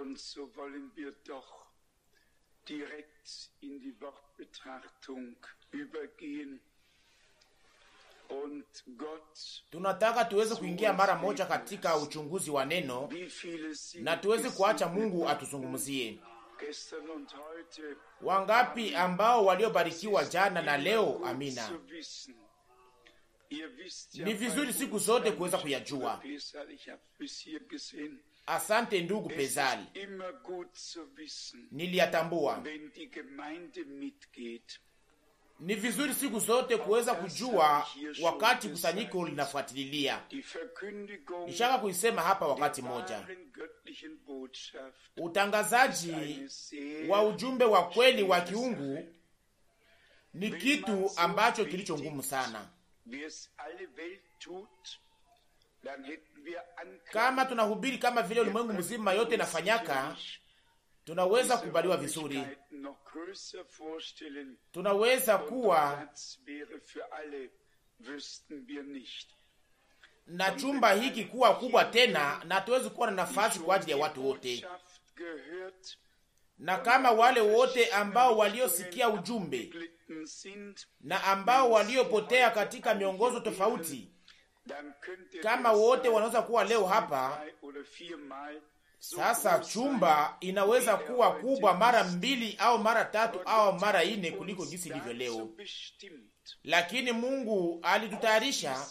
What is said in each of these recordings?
Und so wollen wir doch direkt in die Wortbetrachtung übergehen. Und Gott, tunataka tuweze kuingia mara moja katika uchunguzi wa neno na tuweze kuacha Mungu atuzungumzie. Wangapi ambao waliobarikiwa jana na leo? Amina. Ni vizuri siku zote kuweza kuyajua. Asante ndugu Pezali, niliyatambua. Ni vizuri siku zote kuweza kujua wakati kusanyiko linafuatililia. Nishaka kuisema hapa wakati moja, utangazaji wa ujumbe wa kweli wa kiungu ni kitu ambacho kilicho ngumu sana. Kama tunahubiri kama vile ulimwengu mzima yote nafanyaka, tunaweza kubaliwa vizuri, tunaweza kuwa na chumba hiki kuwa kubwa tena, na tuwezi kuwa na nafasi kwa ajili ya watu wote. Na kama wale wote ambao waliosikia ujumbe na ambao waliopotea katika miongozo tofauti, kama wote wanaweza kuwa leo hapa, sasa chumba inaweza kuwa kubwa mara 2 au mara 3 au mara 4 kuliko jinsi ilivyo leo. Lakini Mungu alitutayarisha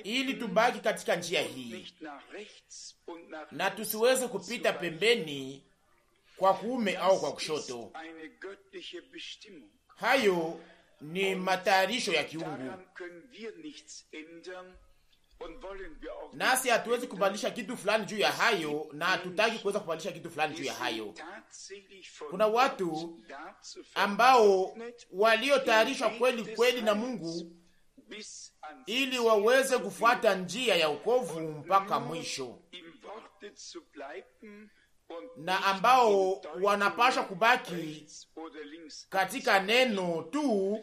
ili tubaki katika njia hii na tusiweze kupita pembeni kwa kuume au kwa kushoto. Hayo ni matayarisho ya kiungu, nasi hatuwezi kubadilisha kitu fulani juu ya hayo, na hatutaki kuweza kubadilisha kitu fulani juu ya hayo. Kuna watu ambao waliotayarishwa kweli kweli na Mungu ili waweze kufuata njia ya wokovu mpaka mwisho, na ambao wanapaswa kubaki katika neno tu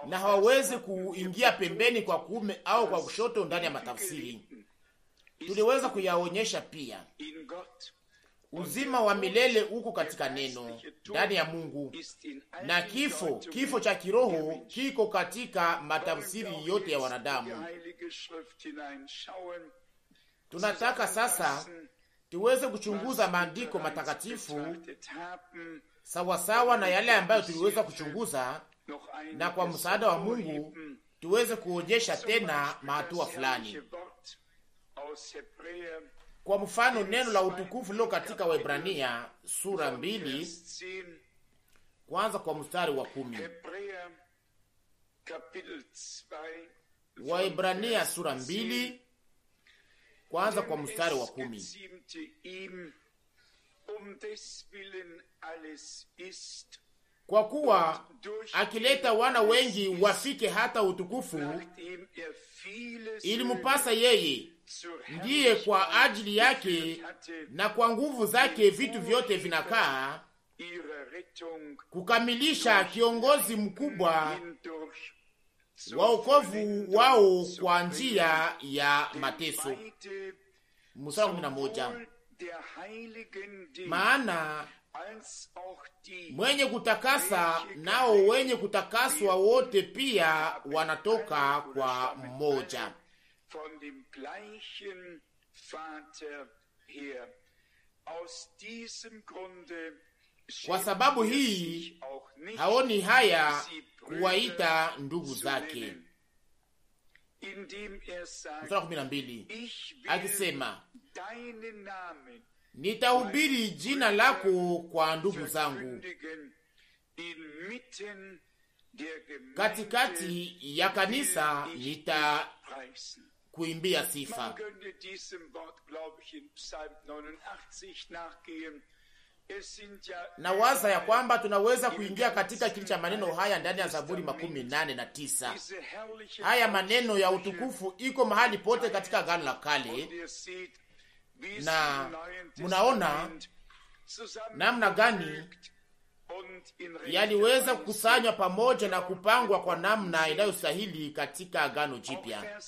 na hawawezi kuingia pembeni kwa kuume au kwa kushoto ndani ya matafsiri. Tuliweza kuyaonyesha pia uzima wa milele uko katika neno ndani ya Mungu, na kifo cha kiroho kiko katika matafsiri yote ya wanadamu. Tunataka sasa tuweze kuchunguza maandiko matakatifu sawasawa na yale ambayo tuliweza kuchunguza, na kwa msaada wa Mungu tuweze kuonyesha tena mahatua fulani. Kwa mfano, neno la utukufu lilo katika Waebrania sura 2 kwanza kwa mstari wa 10. Waebrania sura 2 kwanza kwa mstari wa 10. Kwa kuwa akileta wana wengi wafike hata utukufu, ilimupasa yeye ndiye kwa ajili yake na kwa nguvu zake vitu vyote vinakaa kukamilisha kiongozi mkubwa wa wokovu wao kwa njia ya mateso. Mstari 11. Maana mwenye kutakasa nao wenye kutakaswa wote pia wanatoka kwa mmoja. Kwa sababu hii haoni haya kuwaita ndugu zake. Mstari 12 akisema, nitahubiri jina lako kwa ndugu zangu, katikati ya kanisa nitakuimbia sifa. Na waza ya kwamba tunaweza kuingia katika kile cha maneno haya ndani ya Zaburi 89. Haya maneno ya utukufu iko mahali pote katika Agano la Kale, na munaona namna gani yaliweza kukusanywa pamoja na kupangwa kwa namna inayostahili katika Agano Jipya.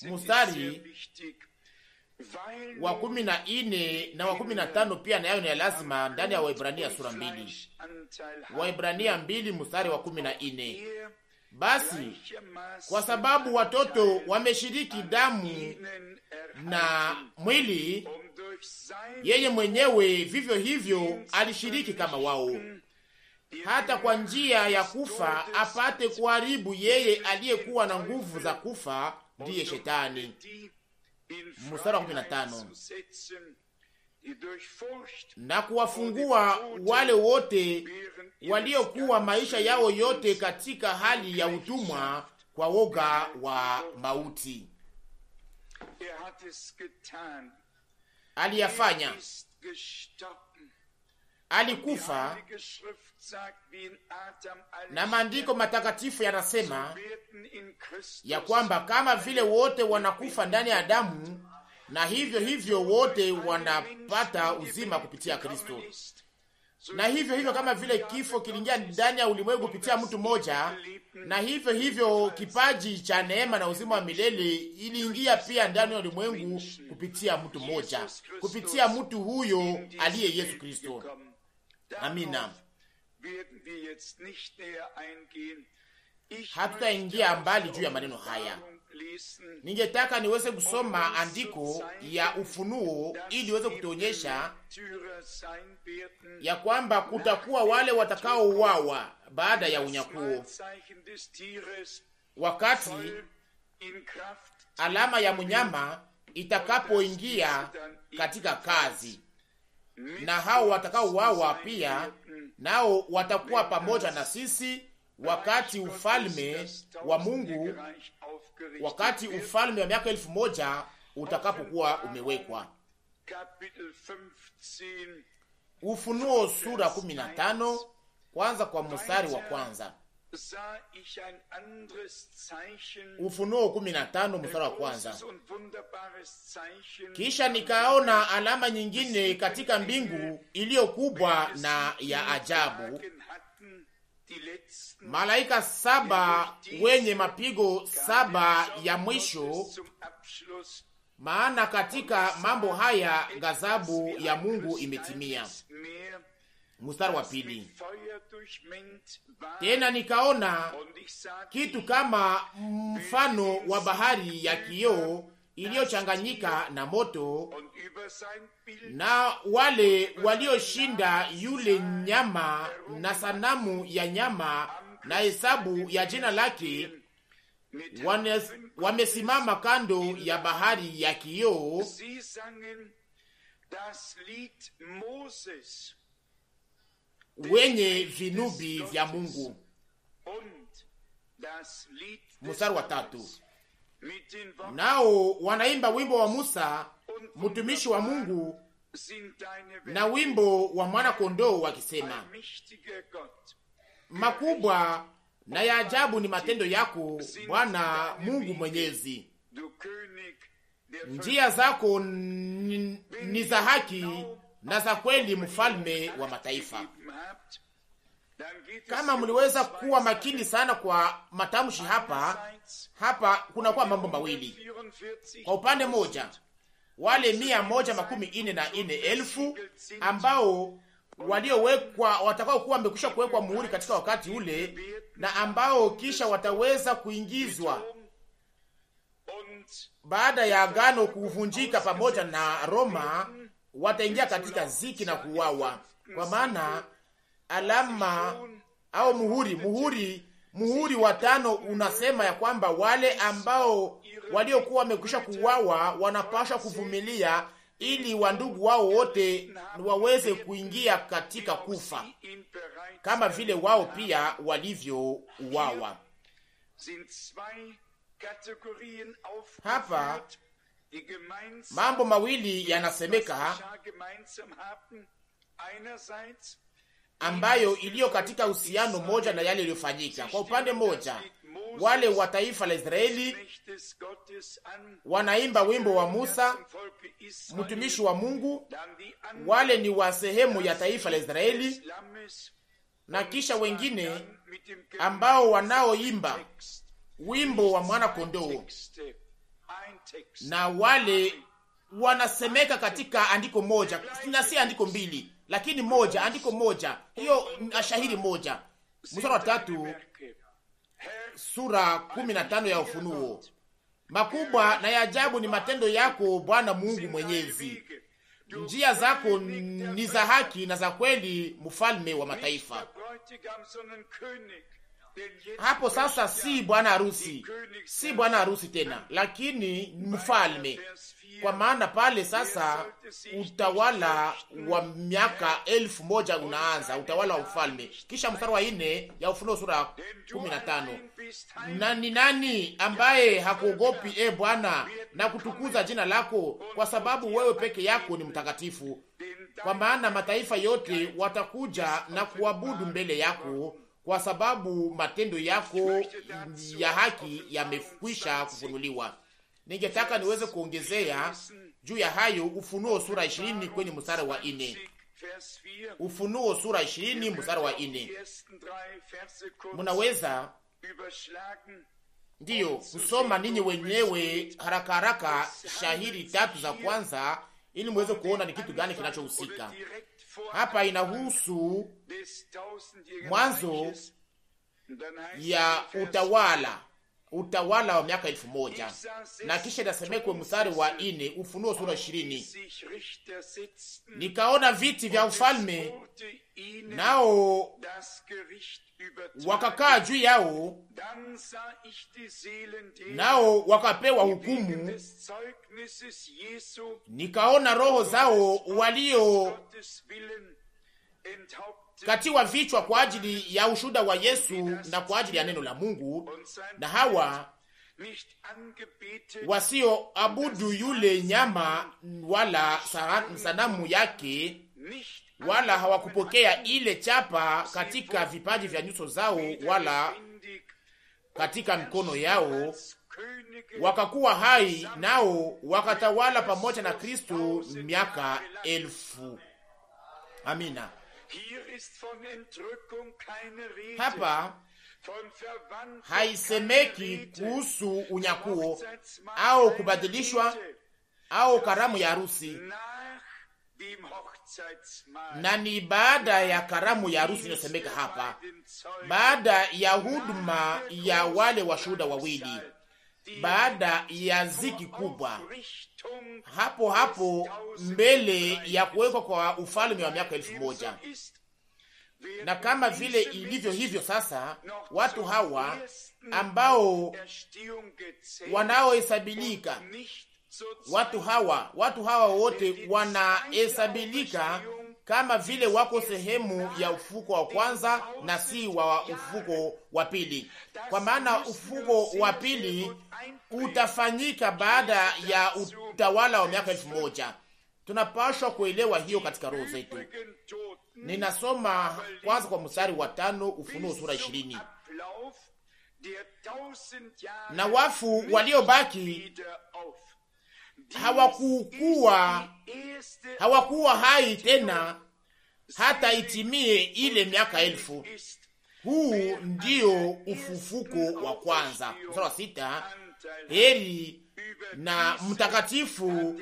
Mstari wa 14 na wa 15 pia nayo ni lazima ndani ya Waebrania sura 2. Waebrania 2 mstari wa 14. Basi kwa sababu watoto wameshiriki damu na mwili, yeye mwenyewe vivyo hivyo alishiriki kama wao, hata kwa njia ya kufa apate kuharibu yeye aliyekuwa na nguvu za kufa, ndiye Shetani. Mstari wa 15. Na kuwafungua wale wote waliokuwa maisha yao yote katika hali ya utumwa kwa woga wa mauti. Aliyafanya, alikufa, na maandiko matakatifu yanasema ya kwamba kama vile wote wanakufa ndani ya Adamu, na hivyo hivyo wote wanapata uzima kupitia Kristo. Na hivyo hivyo kama vile kifo kiliingia ndani ya ulimwengu kupitia mtu mmoja, na hivyo hivyo kipaji cha neema na uzima wa milele iliingia pia ndani ya ulimwengu kupitia mtu mmoja, kupitia mtu huyo aliye Yesu Kristo. Amina. Hatutaingia mbali juu ya maneno haya. Ningetaka niweze kusoma andiko ya Ufunuo ili iweze kutuonyesha ya kwamba kutakuwa wale watakaouawa baada ya unyakuo, wakati alama ya mnyama itakapoingia katika kazi, na hao watakaouawa pia nao watakuwa pamoja na sisi wakati ufalme wa Mungu, wakati ufalme wa miaka 1000 utakapokuwa umewekwa. Ufunuo sura 15 kwanza kwa mstari wa kwanza. Ufunuo 15 mstari wa kwanza. Kisha nikaona alama nyingine katika mbingu iliyo kubwa na ya ajabu, malaika 7 wenye mapigo 7 ya mwisho, maana katika mambo haya ghadhabu ya Mungu imetimia. Mstari wa pili. Tena nikaona kitu kama mfano wa bahari ya kioo iliyochanganyika na moto, na wale walioshinda yule nyama na sanamu ya nyama na hesabu ya jina lake wamesimama kando ya bahari ya kioo, wenye vinubi vya Mungu. Mstari wa tatu. Nao wanaimba wimbo wa Musa mtumishi wa Mungu na wimbo wa mwana kondoo wakisema, makubwa na ya ajabu ni matendo yako, Bwana Mungu Mwenyezi. Njia zako ni za haki na za kweli, mfalme wa mataifa. Kama mliweza kuwa makini sana kwa matamshi hapa kunakuwa mambo mawili. Kwa upande moja, wale 144,000 ambao waliowekwa watakao kuwa wamekwisha kuwekwa muhuri katika wakati ule, na ambao kisha wataweza kuingizwa baada ya agano kuvunjika pamoja na Roma, wataingia katika ziki na kuuawa. Kwa maana alama au muhuri wa 5 unasema ya kwamba wale ambao waliokuwa wamekwisha kuuawa wanapaswa kuvumilia ili wandugu wao wote waweze kuingia katika kufa kama vile wao pia walivyouawa. Hapa mambo mawili yanasemeka ambayo iliyo katika uhusiano moja na yale iliyofanyika. Kwa upande moja, wale wa taifa la Israeli wanaimba wimbo wa Musa mtumishi wa Mungu, wale ni wa sehemu ya taifa la Israeli, na kisha wengine ambao wanaoimba wimbo wa mwana kondoo, na wale wanasemeka katika andiko moja, na si andiko mbili, lakini moja, andiko moja, hiyo shahiri moja. Mstari wa 3 sura 15 ya Ufunuo: makubwa na ya ajabu ni matendo yako, Bwana Mungu Mwenyezi, njia zako ni za haki na za kweli, mfalme wa mataifa. Hapo sasa si bwana harusi, si bwana harusi tena, lakini mfalme, kwa maana pale sasa utawala wa miaka 1000 unaanza, utawala wa ufalme. Kisha mstari wa 4 ya Ufunuo sura 15: na ni nani ambaye hakuogopi Bwana na kutukuza jina lako, kwa sababu wewe peke yako ni mtakatifu. Kwa maana mataifa yote watakuja na kuabudu mbele yako, kwa sababu matendo yako ya haki yamekwisha kufunuliwa. Ningetaka niweze kuongezea juu ya hayo Ufunuo sura 20 kwenye mstari wa 4. Ufunuo sura 20 mstari wa 4. Munaweza ndiyo kusoma ninyi wenyewe haraka haraka shahiri 3 za kwanza, ili muweze kuona ni kitu gani kinachohusika hapa. Inahusu mwanzo ya utawala wa miaka 1000, na kisha inasemekwa mstari wa 4, Ufunuo sura 20: nikaona viti vya ufalme, nao wakakaa juu yao, nao wakapewa hukumu. Nikaona roho zao walio katiwa vichwa kwa ajili ya ushuhuda wa Yesu na kwa ajili ya neno la Mungu, na hawa wasioabudu yule nyama wala sanamu yake, wala hawakupokea ile chapa katika vipaji vya nyuso zao wala katika mikono yao. Wakakuwa hai, nao wakatawala pamoja na Kristo miaka 1000. Amina. Hapa haisemeki kuhusu unyakuo au kubadilishwa au karamu ya harusi, na ni baada ya karamu ya harusi inayosemeka hapa, baada ya huduma ya wale washuhuda wawili, baada ya ziki kubwa, hapo hapo mbele ya kuwekwa kwa ufalme wa miaka 1000. Na kama vile ilivyo hivyo sasa, watu hawa ambao wanaohesabilika, watu hawa wote wanahesabilika kama vile wako sehemu ya ufufuko wa kwanza na si wa ufufuko wa pili, kwa maana ufufuko wa pili utafanyika baada ya utawala wa miaka 1000. Tunapaswa kuelewa hiyo katika roho zetu. Ninasoma kwanza kwa mstari wa 5, Ufunuo sura 20: na wafu waliobaki hawakuwa hai tena hata itimie ile miaka 1000. Huu ndio ufufuko wa kwanza. Mstari wa 6: heri na mtakatifu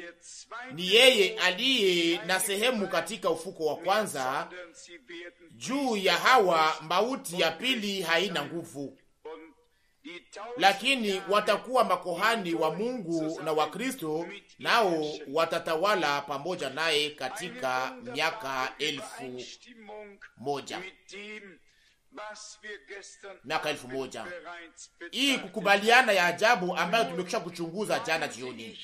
ni yeye aliye na sehemu katika ufufuko wa kwanza. Juu ya hawa mauti ya pili haina nguvu, lakini watakuwa makohani wa Mungu na wa Kristo, nao watatawala pamoja naye katika miaka 1000. Miaka 1000. Hii kukubaliana ya ajabu ambayo tumekwisha kuchunguza jana jioni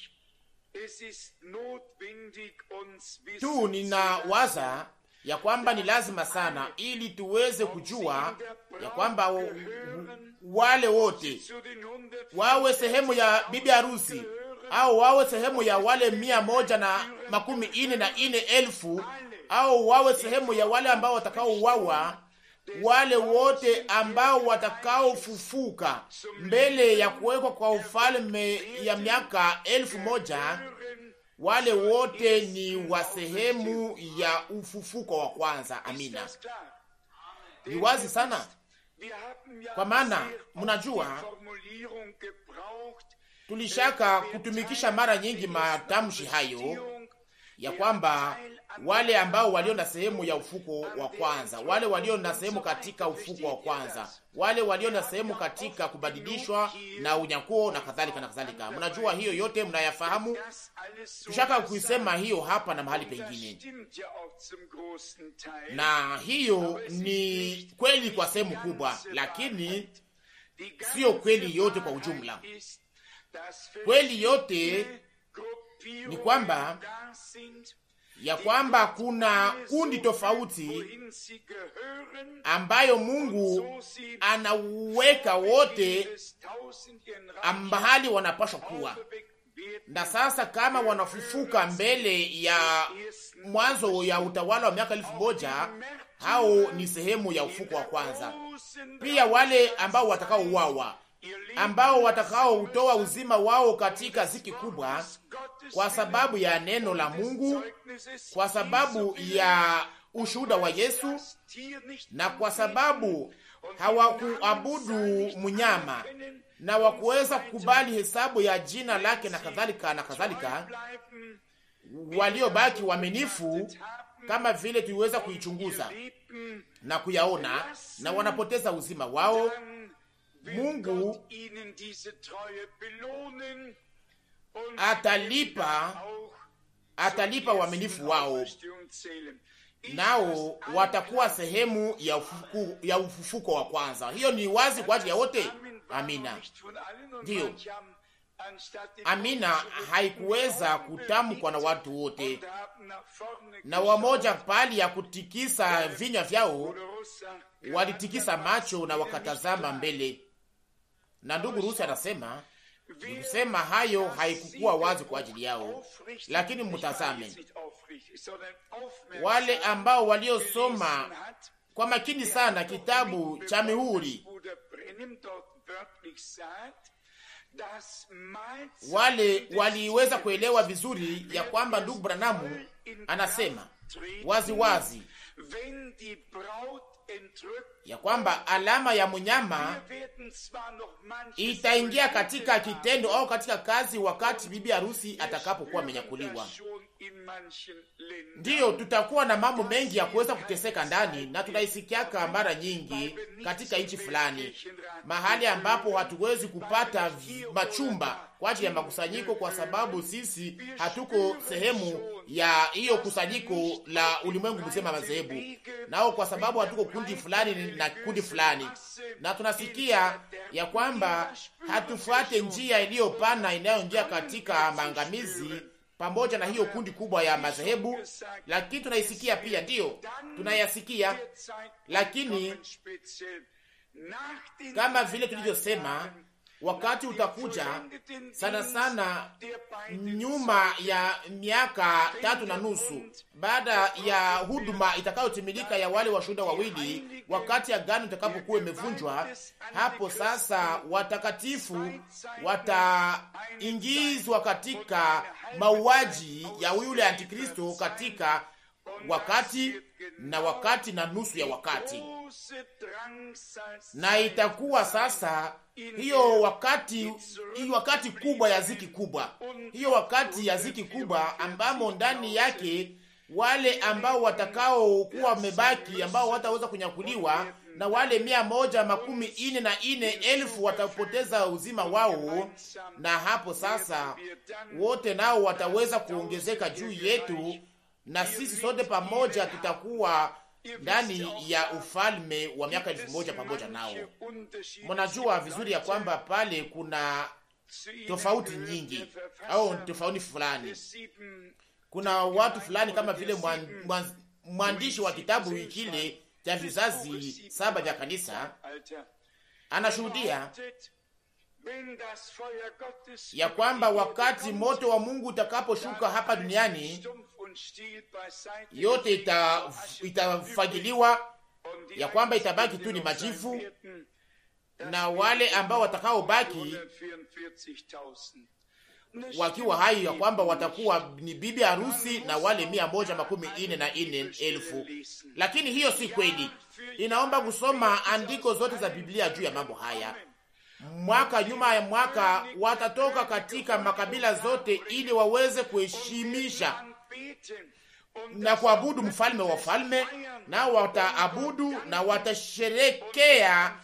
tu. Ninawaza ya kwamba ni lazima sana, ili tuweze kujua ya kwamba wale wote wawe sehemu ya bibi harusi au wawe sehemu ya wale 144,000 au wawe sehemu ya wale ambao watakaouawa, wale wote ambao watakaofufuka mbele ya kuwekwa kwa ufalme ya miaka 1000, wale wote ni wa sehemu ya ufufuko wa kwanza. Amina. Ni wazi sana, kwa maana mnajua tulishaka kutumikisha mara nyingi matamshi hayo ya kwamba wale ambao walio na sehemu ya ufuko wa kwanza, wale walio na sehemu katika ufuko wa kwanza, wale walio na sehemu katika kubadilishwa na unyakuo na kadhalika na kadhalika. Mnajua hiyo yote, mnayafahamu. Tushaka kuisema hiyo hapa na mahali pengine, na hiyo ni kweli kwa sehemu kubwa, lakini sio kweli yote kwa ujumla. Kweli yote ni kwamba ya kwamba kuna kundi tofauti ambayo Mungu anaweka wote ambahali wanapaswa kuwa. Na sasa kama wanafufuka mbele ya mwanzo ya utawala wa miaka 1000, hao ni sehemu ya ufuko wa kwanza. Pia wale ambao watakao uawa, ambao watakao utoa uzima wao katika ziki kubwa kwa sababu ya neno la Mungu, kwa sababu ya ushuhuda wa Yesu, na kwa sababu hawakuabudu mnyama na wakuweza kukubali hesabu ya jina lake na kadhalika na kadhalika. Waliobaki waaminifu, kama vile tuliweza kuichunguza na kuyaona, na wanapoteza uzima wao, Mungu atalipa uaminifu wao, nao watakuwa sehemu ya ufufuko wa kwanza. Hiyo ni wazi kwa ajili ya wote. Amina. Ndiyo, amina haikuweza kutamkwa na watu wote, na wamoja pali ya kutikisa vinywa vyao walitikisa macho na wakatazama mbele. Na ndugu Rusi anasema ni kusema hayo haikukuwa wazi kwa ajili yao, lakini mtazame wale ambao waliosoma kwa makini sana kitabu cha Mihuri, wale waliweza kuelewa vizuri ya kwamba ndugu Branamu anasema wazi wazi ya kwamba alama ya mnyama itaingia katika kitendo au katika kazi wakati bibi harusi atakapokuwa amenyakuliwa. Ndiyo, tutakuwa na mambo mengi ya kuweza kuteseka ndani, na tunaisikiaka mara nyingi katika nchi fulani, mahali ambapo hatuwezi kupata machumba kwa ajili ya makusanyiko, kwa sababu sisi hatuko sehemu ya hiyo kusanyiko la ulimwengu mzima madhehebu, nao kwa sababu hatuko kundi fulani na kundi fulani, na tunasikia ya kwamba hatufuate njia iliyopana inayoingia katika maangamizi pamoja na hiyo kundi kubwa ya madhehebu. Lakini tunaisikia pia, ndiyo tunayasikia, lakini kama vile tulivyosema, wakati utakuja sana sana nyuma ya miaka 3.5 baada ya huduma itakayotimilika ya wale washuhuda wawili, wakati agano itakapokuwa imevunjwa, hapo sasa watakatifu wataingizwa katika mauaji ya yule antikristo katika wakati na nusu ya wakati, na itakuwa sasa hiyo wakati kubwa ya ziki kubwa, hiyo wakati ya ziki kubwa ambamo ndani yake wale ambao watakao kuwa wamebaki, ambao wataweza kunyakuliwa, na wale 144,000 watapoteza uzima wao, na hapo sasa wote nao wataweza kuongezeka juu yetu, na sisi sote pamoja tutakuwa ndani ya ufalme wa miaka 1000 pamoja nao. Mnajua vizuri ya kwamba pale kuna tofauti nyingi au tofauti fulani. Kuna watu fulani kama vile mwandishi wa kitabu kile cha vizazi 7 vya kanisa anashuhudia ya kwamba wakati moto wa Mungu utakaposhuka hapa duniani, yote itafagiliwa, ya kwamba itabaki tu ni majivu, na wale ambao watakao baki wakiwa hai, ya kwamba watakuwa ni bibi harusi na wale 144,000. Lakini hiyo si kweli. Inaomba kusoma andiko zote za Biblia juu ya mambo haya. mwaka nyuma ya mwaka watatoka katika makabila zote ili waweze kuheshimisha na kuabudu mfalme wa falme, na wataabudu na watasherekea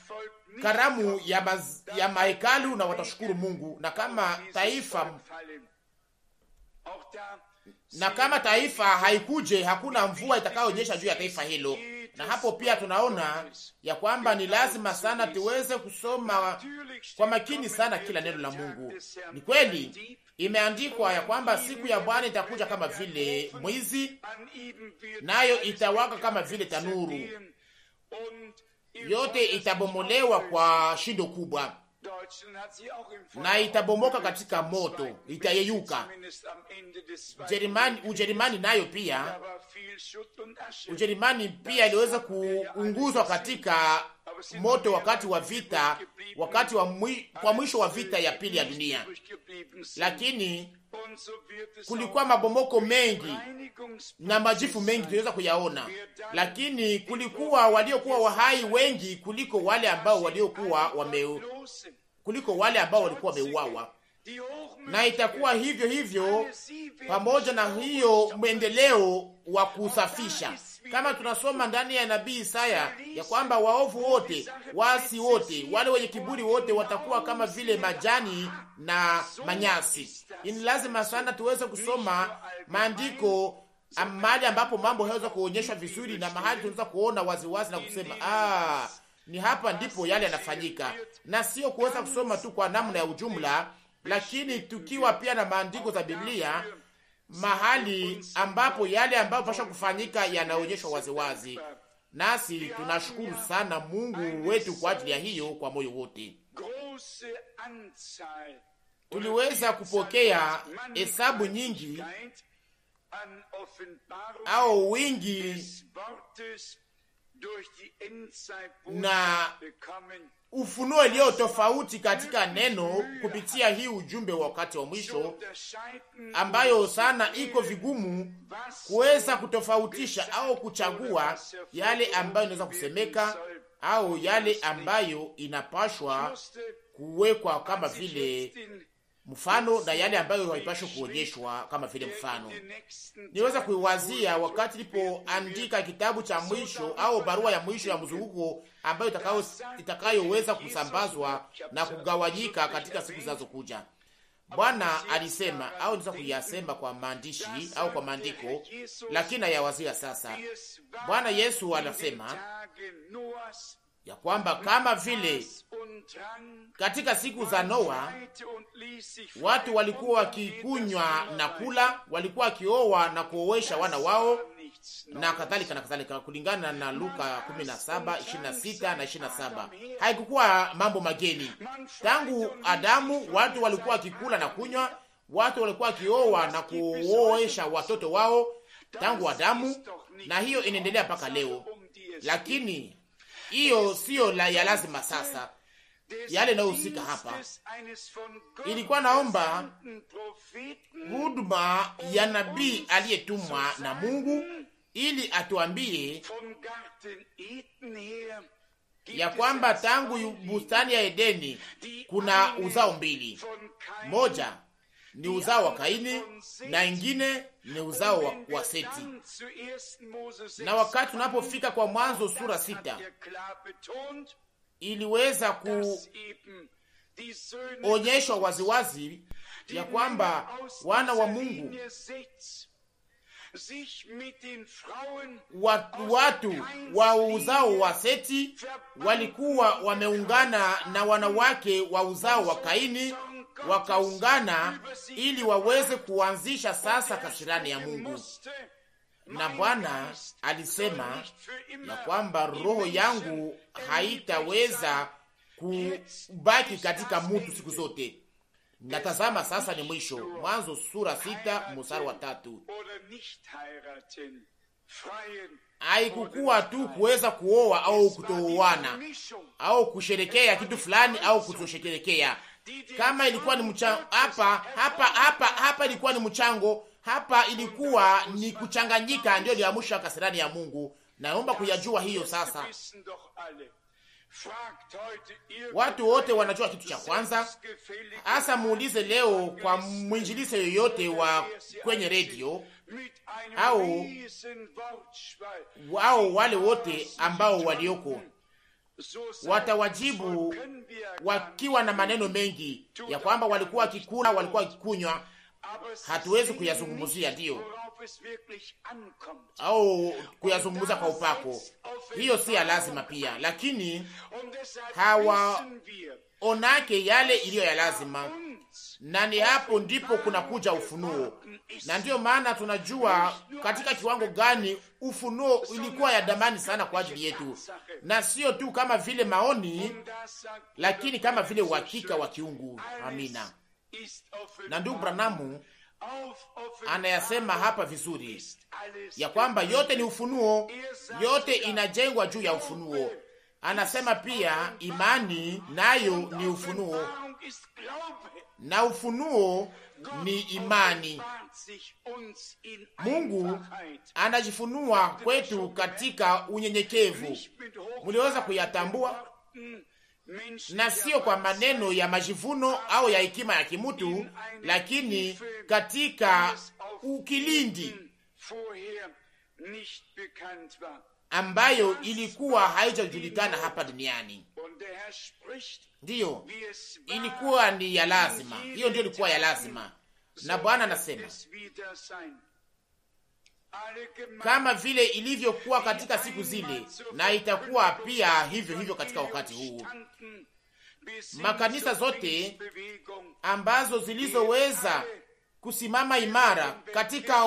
karamu ya mahekalu na watashukuru Mungu. Na kama taifa haikuje, hakuna mvua itakayoonyesha juu ya taifa hilo. Na hapo pia tunaona ya kwamba ni lazima sana tuweze kusoma kwa makini sana kila neno la Mungu. Ni kweli imeandikwa ya kwamba siku ya Bwana itakuja kama vile mwizi, nayo itawaka kama vile tanuru, yote itabomolewa kwa shindo kubwa na itabomoka katika moto, itayeyuka. Ujerumani nayo pia, Ujerumani pia iliweza kuunguzwa katika moto wakati wa vita, wakati wa kwa mwisho wa vita ya pili ya dunia. Lakini kulikuwa mabomoko mengi na majifu mengi tunaweza kuyaona, lakini kulikuwa waliokuwa wahai wengi kuliko wale ambao walikuwa wameuawa. Na itakuwa hivyo hivyo pamoja na hiyo mwendeleo wa kusafisha, kama tunasoma ndani ya nabii Isaya ya kwamba waovu wote, wasi wote, wale wenye kiburi wote watakuwa kama vile majani na manyasi. Ni lazima sana tuweze kusoma maandiko mahali ambapo mambo hayaweza kuonyeshwa vizuri, na mahali tunaweza kuona waziwazi na kusema ni hapa ndipo yale yanafanyika, na sio kuweza kusoma tu kwa namna ya ujumla, lakini tukiwa pia na maandiko za Biblia mahali ambapo yale ambayo pasha kufanyika yanaonyeshwa waziwazi. Nasi tunashukuru sana Mungu wetu kwa ajili ya hiyo kwa moyo wote. Tuliweza kupokea hesabu nyingi au wingi na ufunuo iliyo tofauti katika neno kupitia hii ujumbe wa wakati wa mwisho, ambayo sana iko vigumu kuweza kutofautisha au kuchagua yale ambayo inaweza kusemeka au yale ambayo inapashwa kuwekwa kama vile mfano na yale ambayo haipashwi kuonyeshwa kama vile mfano. Niweza kuiwazia wakati nilipoandika kitabu cha mwisho au barua ya mwisho ya mzunguko ambayo itakayoweza kusambazwa na kugawanyika katika siku zinazokuja. Bwana alisema au niweza kuyasema kwa maandishi au kwa maandiko, lakini hayawazia sasa. Bwana Yesu anasema ya kwamba kama vile katika siku za Noa watu walikuwa wakikunywa na kula, walikuwa wakioa na kuoesha wana wao na kadhalika na kadhalika, kulingana na Luka 17:26 na 27. Haikukuwa mambo mageni. Tangu Adamu watu walikuwa wakikula na kunywa, watu walikuwa wakioa na kuoesha watoto wao tangu Adamu, na hiyo inaendelea mpaka leo. Lakini hiyo sio ya lazima sasa. Yale inayohusika hapa ilikuwa naomba huduma ya nabii aliyetumwa na Mungu ili atuambie ya kwamba tangu bustani ya Edeni kuna uzao mbili. Moja ni uzao wa Kaini na ingine ni uzao wa Seti. Na wakati tunapofika kwa Mwanzo sura 6 iliweza kuonyeshwa waziwazi ya kwamba wana wa Mungu, watu wa uzao wa Seti walikuwa wameungana na wanawake wa uzao wa Kaini, wakaungana ili waweze kuanzisha sasa kasirani ya Mungu. Na Bwana alisema ya kwamba roho yangu haitaweza kubaki katika mtu siku zote. Natazama sasa ni mwisho. Mwanzo sura 6 mstari wa 3. Haikukuwa tu kuweza kuoa au kutooana au kusherekea kitu fulani au kutosherekea. Kama ilikuwa ni mchango hapa ilikuwa ni mchango, hapa ilikuwa ni kuchanganyika, ndio liamsha kasirani ya Mungu. Naomba kuyajua hiyo sasa. Watu wote wanajua kitu cha kwanza. Hasa muulize leo kwa mwinjilisi yoyote wa kwenye redio au wale wote ambao walioko, watawajibu wakiwa na maneno mengi ya kwamba walikuwa wakikula, walikuwa wakikunywa. Hatuwezi kuyazungumzia, ndio, au kuyazungumza kwa upako, hiyo si ya lazima pia, lakini hawaonake yale iliyo ya lazima, na ni hapo ndipo kunakuja ufunuo. Na ndiyo maana tunajua katika kiwango gani ufunuo ilikuwa ya damani sana kwa ajili yetu, na sio tu kama vile maoni, lakini kama vile uhakika wa kiungu. Amina. Na ndugu Branamu anayasema hapa vizuri ya kwamba yote ni ufunuo, yote inajengwa juu ya ufunuo. Anasema pia imani nayo ni ufunuo, na ufunuo ni imani. Mungu anajifunua kwetu katika unyenyekevu. Mliweza kuyatambua, na sio kwa maneno ya majivuno au ya hekima ya kimutu, lakini katika ukilindi ambayo ilikuwa haijajulikana hapa duniani. Ndiyo, ilikuwa ni ya lazima. Hiyo ndio ilikuwa ya lazima. Na Bwana anasema kama vile ilivyokuwa katika siku zile, na itakuwa pia hivyo hivyo katika wakati huu. Makanisa zote ambazo zilizoweza kusimama imara katika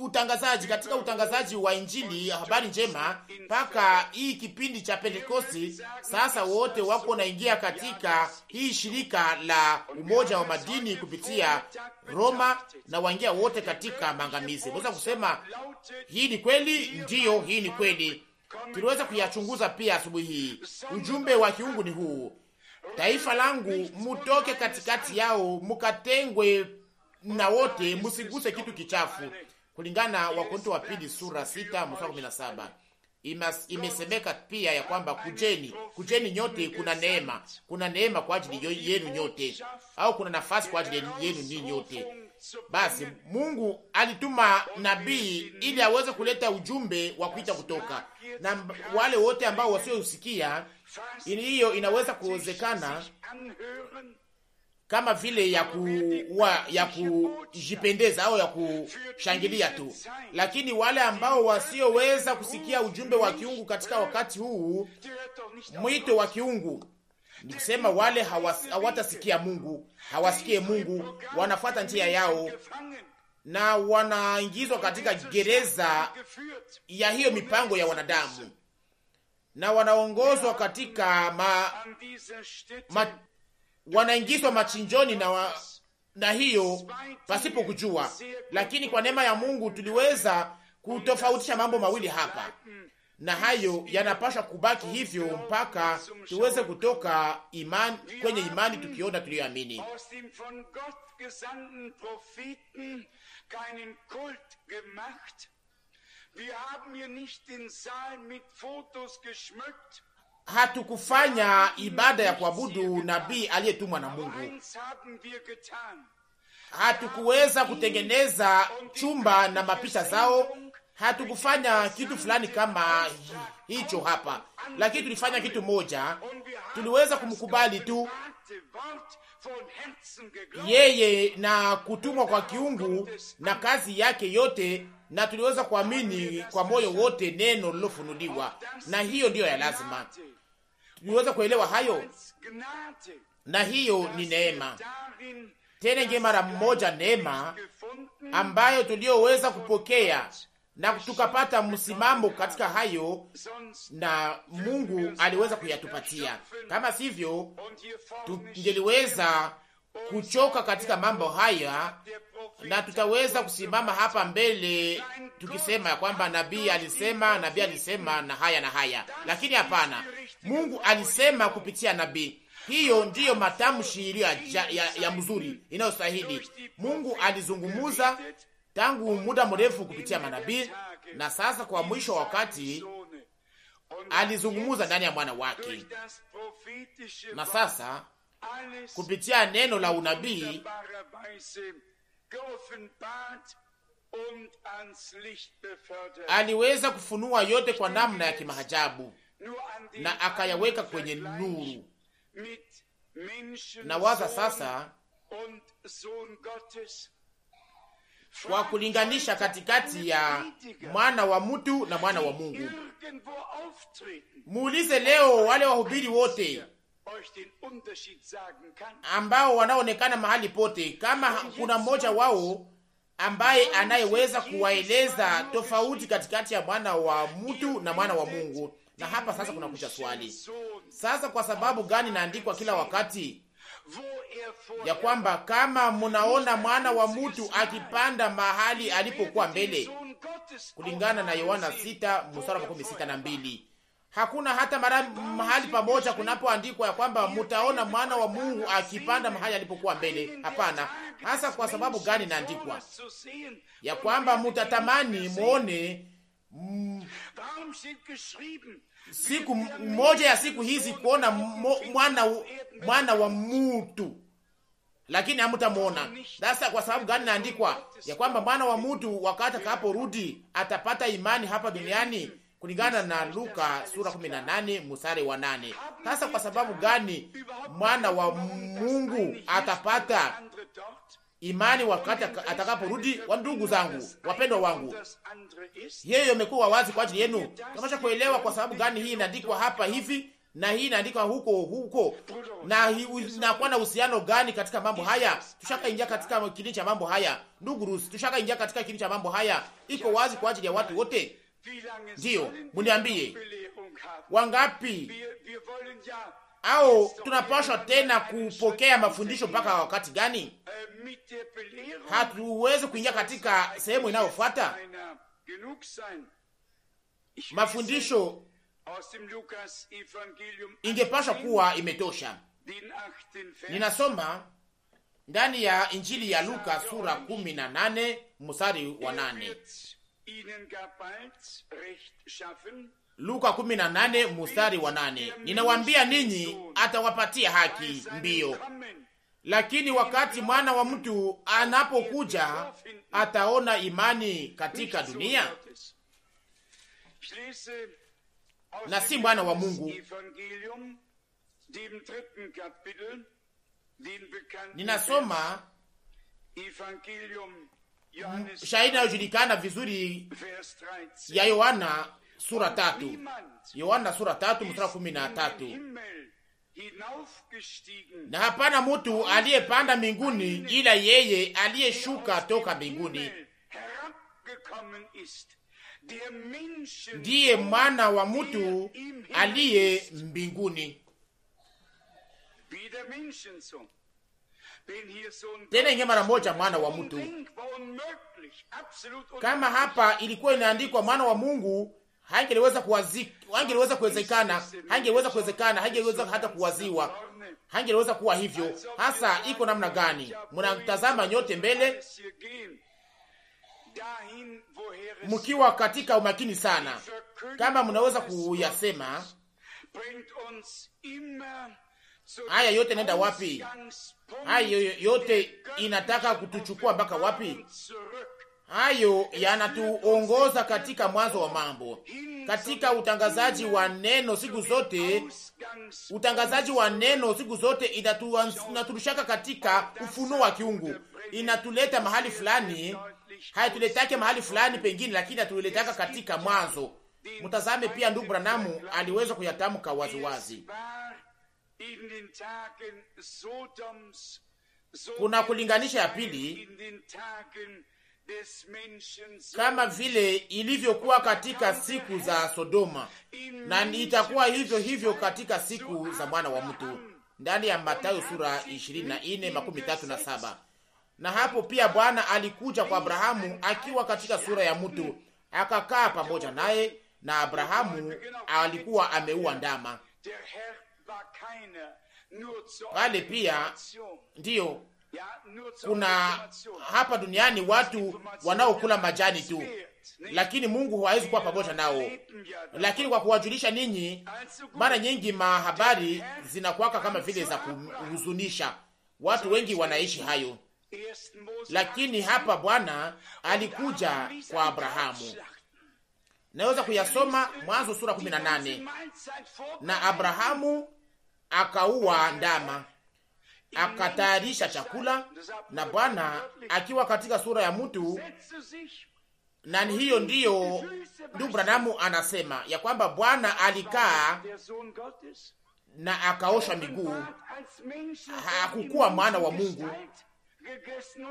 utangazaji, katika utangazaji wa Injili, habari njema, mpaka hii kipindi cha Pentekosti, sasa wote wako naingia katika hii shirika la umoja wa madini kupitia Roma, na waingia wote katika maangamizi. Naweza kusema hii ni kweli? Ndiyo, hii ni kweli. Tuliweza kuyachunguza pia asubuhi hii. Ujumbe wa kiungu ni huu: taifa langu, mutoke katikati yao, mukatengwe na wote, musiguse kitu kichafu, kulingana Wakorintho wa pili sura 6 mstari 17. Imesemeka pia ya kwamba kujeni nyote, kuna neema kwa ajili yenu nyote, au kuna nafasi kwa ajili yenu ninyi nyote. Basi Mungu alituma nabii ili aweze kuleta ujumbe wa kuita kutoka, na wale wote ambao wasiosikia, hiyo inaweza kuwezekana kama vile ya kujipendeza au ya kushangilia tu, lakini wale ambao wasioweza kusikia ujumbe wa kiungu katika wakati huu, mwito wa kiungu, ni kusema wale hawatasikia Mungu, hawasikie Mungu, wanafuata njia yao na wanaingizwa katika gereza ya hiyo mipango ya wanadamu, na wanaongozwa katika wanaingizwa machinjoni na hiyo pasipo kujua. Lakini kwa neema ya Mungu tuliweza kutofautisha mambo mawili hapa, na hayo yanapaswa kubaki hivyo mpaka tuweze kutoka kwenye imani tukiona tuliyoamini. Hatukufanya ibada ya kuabudu nabii aliyetumwa na Mungu. Hatukuweza kutengeneza chumba na mapicha zao. Hatukufanya kitu fulani kama hicho hapa, lakini tulifanya kitu moja. Tuliweza kumkubali tu yeye na kutumwa kwa kiungu na kazi yake yote, na tuliweza kuamini kwa moyo wote neno lilofunuliwa, na hiyo ndiyo ya lazima. Tuliweza kuelewa hayo, na hiyo ni neema. Tena inge mara mmoja neema ambayo tuliyoweza kupokea na tukapata msimamo katika hayo, na Mungu aliweza kuyatupatia. Kama sivyo, tungeliweza kuchoka katika mambo haya, na tutaweza kusimama hapa mbele tukisema ya kwamba nabii alisema na haya. Lakini hapana, Mungu alisema kupitia nabii. Hiyo ndiyo matamshi iliyo ya mzuri inayostahili. Mungu alizungumuza tangu muda mrefu kupitia manabii, na sasa kwa mwisho wa wakati alizungumuza ndani ya mwana wake, na sasa kupitia neno la unabii aliweza kufunua yote kwa namna ya kimaajabu na akayaweka kwenye nuru. Na waza sasa kwa kulinganisha katikati ya mwana wa mtu na mwana wa Mungu. Muulize leo wale wahubiri wote ambao wanaonekana mahali pote, kama kuna mmoja wao ambaye anayeweza kuwaeleza tofauti katikati ya mwana wa mtu na mwana wa Mungu. Na hapa sasa kuna kuja swali sasa, kwa sababu gani naandikwa kila wakati ya kwamba kama munaona mwana wa mtu akipanda mahali alipokuwa mbele, kulingana na Yohana 6:62. Hakuna hata mahali pamoja kunapoandikwa ya kwamba mutaona mwana wa Mungu akipanda mahali alipokuwa mbele. Hapana. Hasa kwa sababu gani naandikwa ya kwamba mutatamani muone siku moja ya siku hizi kuona mwana wa mtu, lakini hamtamuona. Sasa kwa sababu gani naandikwa ya kwamba mwana wa mtu wakati atakaporudi atapata imani hapa duniani, kulingana na Luka sura 18:8. Sasa kwa sababu gani mwana wa Mungu atapata imani wakati atakaporudi? Wa ndugu zangu wapendwa wangu, yeye imekuwa wazi kwa ajili yenu. Tunapaswa kuelewa kwa sababu gani hii inaandikwa hapa hivi na hii inaandikwa huko, na inakuwa na uhusiano gani katika mambo haya. Tushakaingia katika kilindi cha mambo haya, ndugu Rusi, tushakaingia katika kilindi cha mambo haya. Iko wazi kwa ajili ya watu wote. Ndiyo, muniambie wangapi au tunapaswa tena kupokea mafundisho mpaka wakati gani? Hatuwezi kuingia katika sehemu inayofuata. Mafundisho ingepaswa kuwa imetosha. Ninasoma ndani ya Injili ya Luka sura 18:8. Luka 18:8. Ninawaambia ninyi atawapatia haki mbio, lakini wakati mwana wa mtu anapokuja ataona imani katika dunia? Na si mwana wa Mungu. Ninasoma shahidi inayojulikana vizuri ya Yohana sura 3. Yohana sura 3:13. Na hapana mtu aliyepanda mbinguni ila yeye aliyeshuka toka mbinguni, ndiye mwana wa mtu aliye mbinguni. Tena inge mara moja mwana wa mtu. Kama hapa ilikuwa inaandikwa mwana wa Mungu, haingeweza kuwezekana, haingeweza hata kuwaziwa, haingeweza kuwa hivyo. Hasa iko namna gani? Mnatazama nyote mbele mkiwa katika umakini sana. Kama mnaweza kuyasema haya yote, nenda wapi? Haya yote inataka kutuchukua mpaka wapi? Hayo yanatuongoza katika mwanzo wa mambo, katika utangazaji wa neno siku zote. Utangazaji wa neno siku zote inaturushaka katika ufunuo wa kiungu, inatuleta mahali fulani, haituletake mahali fulani pengine, lakini inatuletaka katika mwanzo. Mtazame pia ndugu Branamu aliweza kuyatamka waziwazi. Kuna kulinganisha ya pili, kama vile ilivyokuwa katika siku za Sodoma, na itakuwa hivyo hivyo katika siku za mwana wa mtu, ndani ya Mathayo sura 24:37. Na hapo pia Bwana alikuja kwa Abrahamu akiwa katika sura ya mtu, akakaa pamoja naye, na Abrahamu alikuwa ameua ndama. Pale pia ndiyo kuna hapa duniani watu wanaokula majani tu, lakini Mungu hawezi kuwa pamoja nao. Lakini kwa kuwajulisha ninyi, mara nyingi mahabari zinakuwaka kama vile za kuhuzunisha. Watu wengi wanaishi hayo, lakini hapa Bwana alikuja kwa Abrahamu. Naweza kuyasoma Mwanzo sura 18. Na Abrahamu akaua ndama, akatayarisha chakula, na Bwana akiwa katika sura ya mtu. Na hiyo ndiyo ndugu Branham anasema ya kwamba Bwana alikaa na akaosha miguu. Hakukuwa mwana wa Mungu,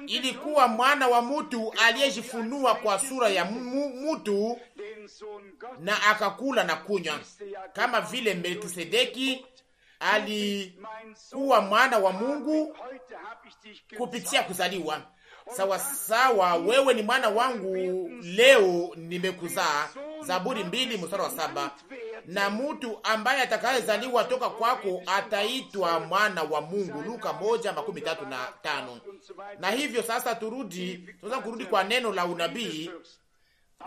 ilikuwa mwana wa mtu aliyejifunua kwa sura ya mtu, na akakula na kunywa kama vile Melkisedeki alikuwa mwana wa Mungu kupitia kuzaliwa. Sawa sawa, wewe ni mwana wangu, leo nimekuzaa. Zaburi 2:7. Na mtu ambaye atakayezaliwa toka kwako ataitwa mwana wa Mungu, Luka 1:35. Na hivyo sasa tunaweza kurudi kwa neno la unabii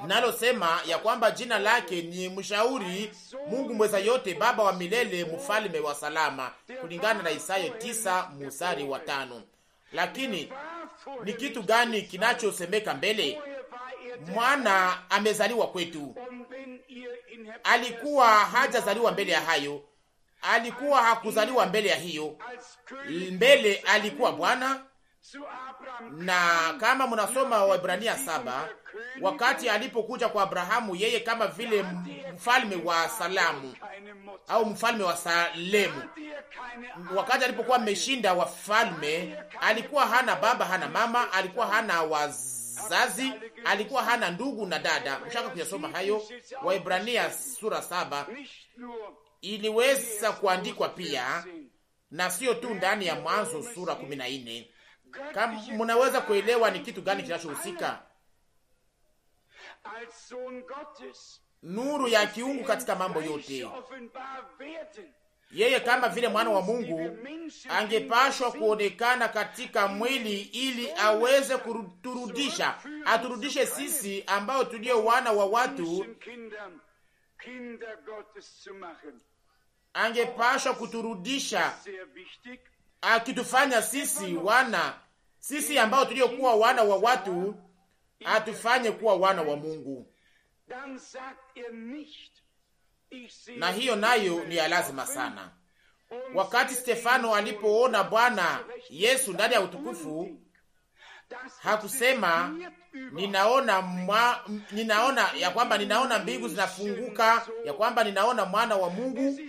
nalosema ya kwamba jina lake ni mshauri, Mungu mweza yote, baba wa milele, mfalme wa salama, kulingana na Isaya 9:5. Lakini ni kitu gani kinachosemeka mbele? Mwana amezaliwa kwetu. Alikuwa hajazaliwa mbele ya hayo, alikuwa hakuzaliwa mbele ya hiyo. Mbele alikuwa Bwana. Na kama mnasoma Waebrania 7, wakati alipokuja kwa Abrahamu, yeye kama vile mfalme wa Salamu au mfalme wa Salemu, wakati alipokuwa ameshinda wafalme, alikuwa hana baba, hana mama, alikuwa hana wazazi, alikuwa hana ndugu na dada. Mshaka kuyasoma hayo Waebrania sura 7. Iliweza kuandikwa pia na sio tu ndani ya Mwanzo sura 14. Kama mnaweza kuelewa ni kitu gani kinachohusika, nuru ya kiungu katika mambo yote. Yeye kama vile mwana wa Mungu angepashwa kuonekana katika mwili ili aweze aturudishe sisi ambao tulio wana wa watu. Angepashwa kuturudisha akitufanya sisi wana, sisi ambao tuliokuwa wana wa watu atufanye kuwa wana wa Mungu. Na hiyo nayo ni ya lazima sana. Wakati Stefano alipoona Bwana Yesu ndani ya utukufu, hakusema ninaona ya kwamba ninaona mbingu zinafunguka, ya kwamba ninaona mwana wa Mungu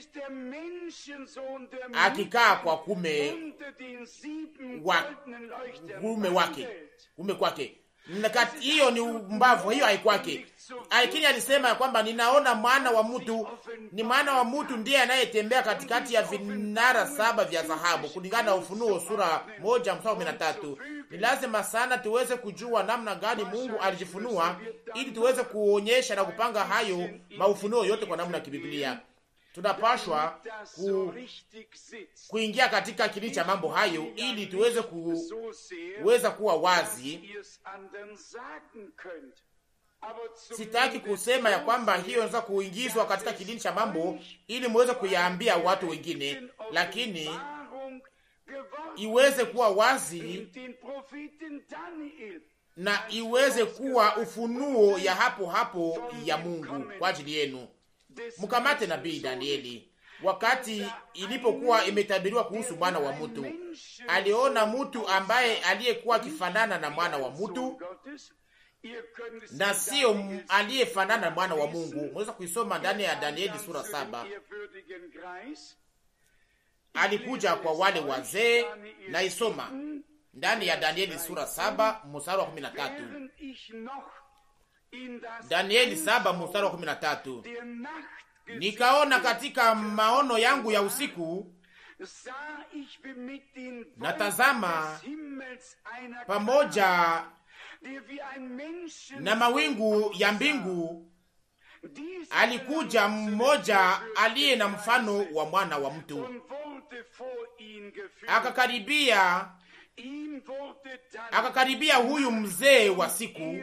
akikaa kwa kume kwake. Hiyo ni umbavu, hiyo haikwake. Lakini alisema ya kwamba ninaona mwana wa mtu. Ni mwana wa mtu ndiye anayetembea katikati ya vinara 7 vya dhahabu, kulingana na Ufunuo sura 1:13. Ni lazima sana tuweze kujua namna gani Mungu alijifunua, ili tuweze kuonyesha na kupanga hayo maufunuo yote kwa namna ya kibiblia. Tunapashwa kuingia katika kilindi cha mambo hayo ili tuweze kuwa wazi. Sitaki kusema ya kwamba hiyo inaweza kuingizwa katika kilindi cha mambo ili muweze kuyaambia watu wengine, lakini iweze kuwa wazi na iweze kuwa ufunuo ya hapo hapo ya Mungu kwa ajili yenu. Mkamate nabii Danieli, wakati ilipokuwa imetabiriwa kuhusu mwana wa mtu, aliona mtu ambaye aliyekuwa akifanana na mwana wa mtu na sio aliyefanana na mwana wa Mungu. Mweza kuisoma ndani ya Danieli sura 7. Alikuja kwa wale wazee, na isoma ndani ya Danieli sura 7 mstari wa 13. Danieli 7 mstari wa 13. Nikaona katika maono yangu ya usiku, natazama pamoja na mawingu ya mbingu alikuja mmoja aliye na mfano wa mwana wa mtu. Akakaribia huyu mzee wa siku,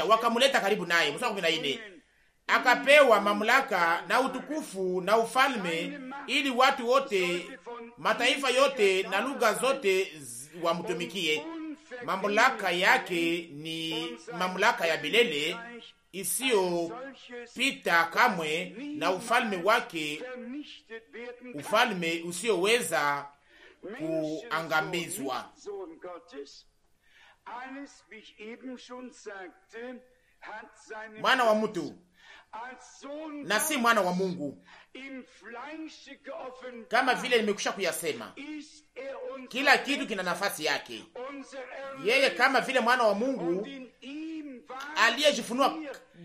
wakamuleta karibu naye. Mstari 14, akapewa mamlaka na utukufu na ufalme, ili watu wote, mataifa yote na lugha zote wamtumikie. Mamlaka yake ni mamlaka ya milele isiyopita kamwe, na ufalme wake ufalme usioweza kuangamizwa. Mwana wa mtu na si mwana wa Mungu, kama vile nimekwisha kuyasema. Kila kitu kina nafasi yake. Yeye kama vile mwana wa Mungu aliyejifunua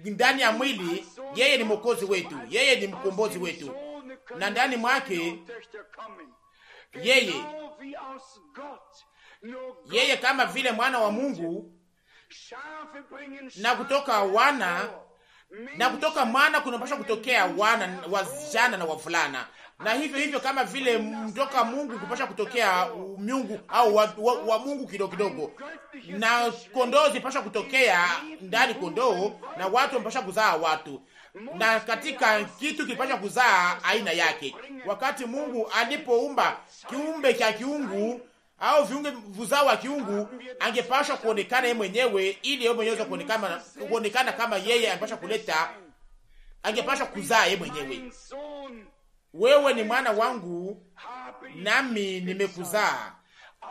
ndani ya mwili, yeye ni mwokozi wetu, yeye ni mkombozi wetu, na ndani mwake yeye kama vile mwana wa Mungu, na kutoka mwana kunapaswa kutokea wana, wasichana na wavulana, na hivyo kama vile mtoka Mungu kupasha kutokea miungu au wa Mungu kidogo kidogo, na kondoo zipasha kutokea ndani kondoo, na watu wapasha kuzaa watu, na katika kitu kipasha kuzaa aina yake. Wakati Mungu alipoumba kiumbe cha kiungu au viunge vuzao wa kiungu, angepasha kuonekana yeye mwenyewe, ili yeye mwenyewe kuonekana kama yeye angepasha kuleta, angepasha kuzaa yeye mwenyewe. Wewe ni mwana wangu, nami nimekuzaa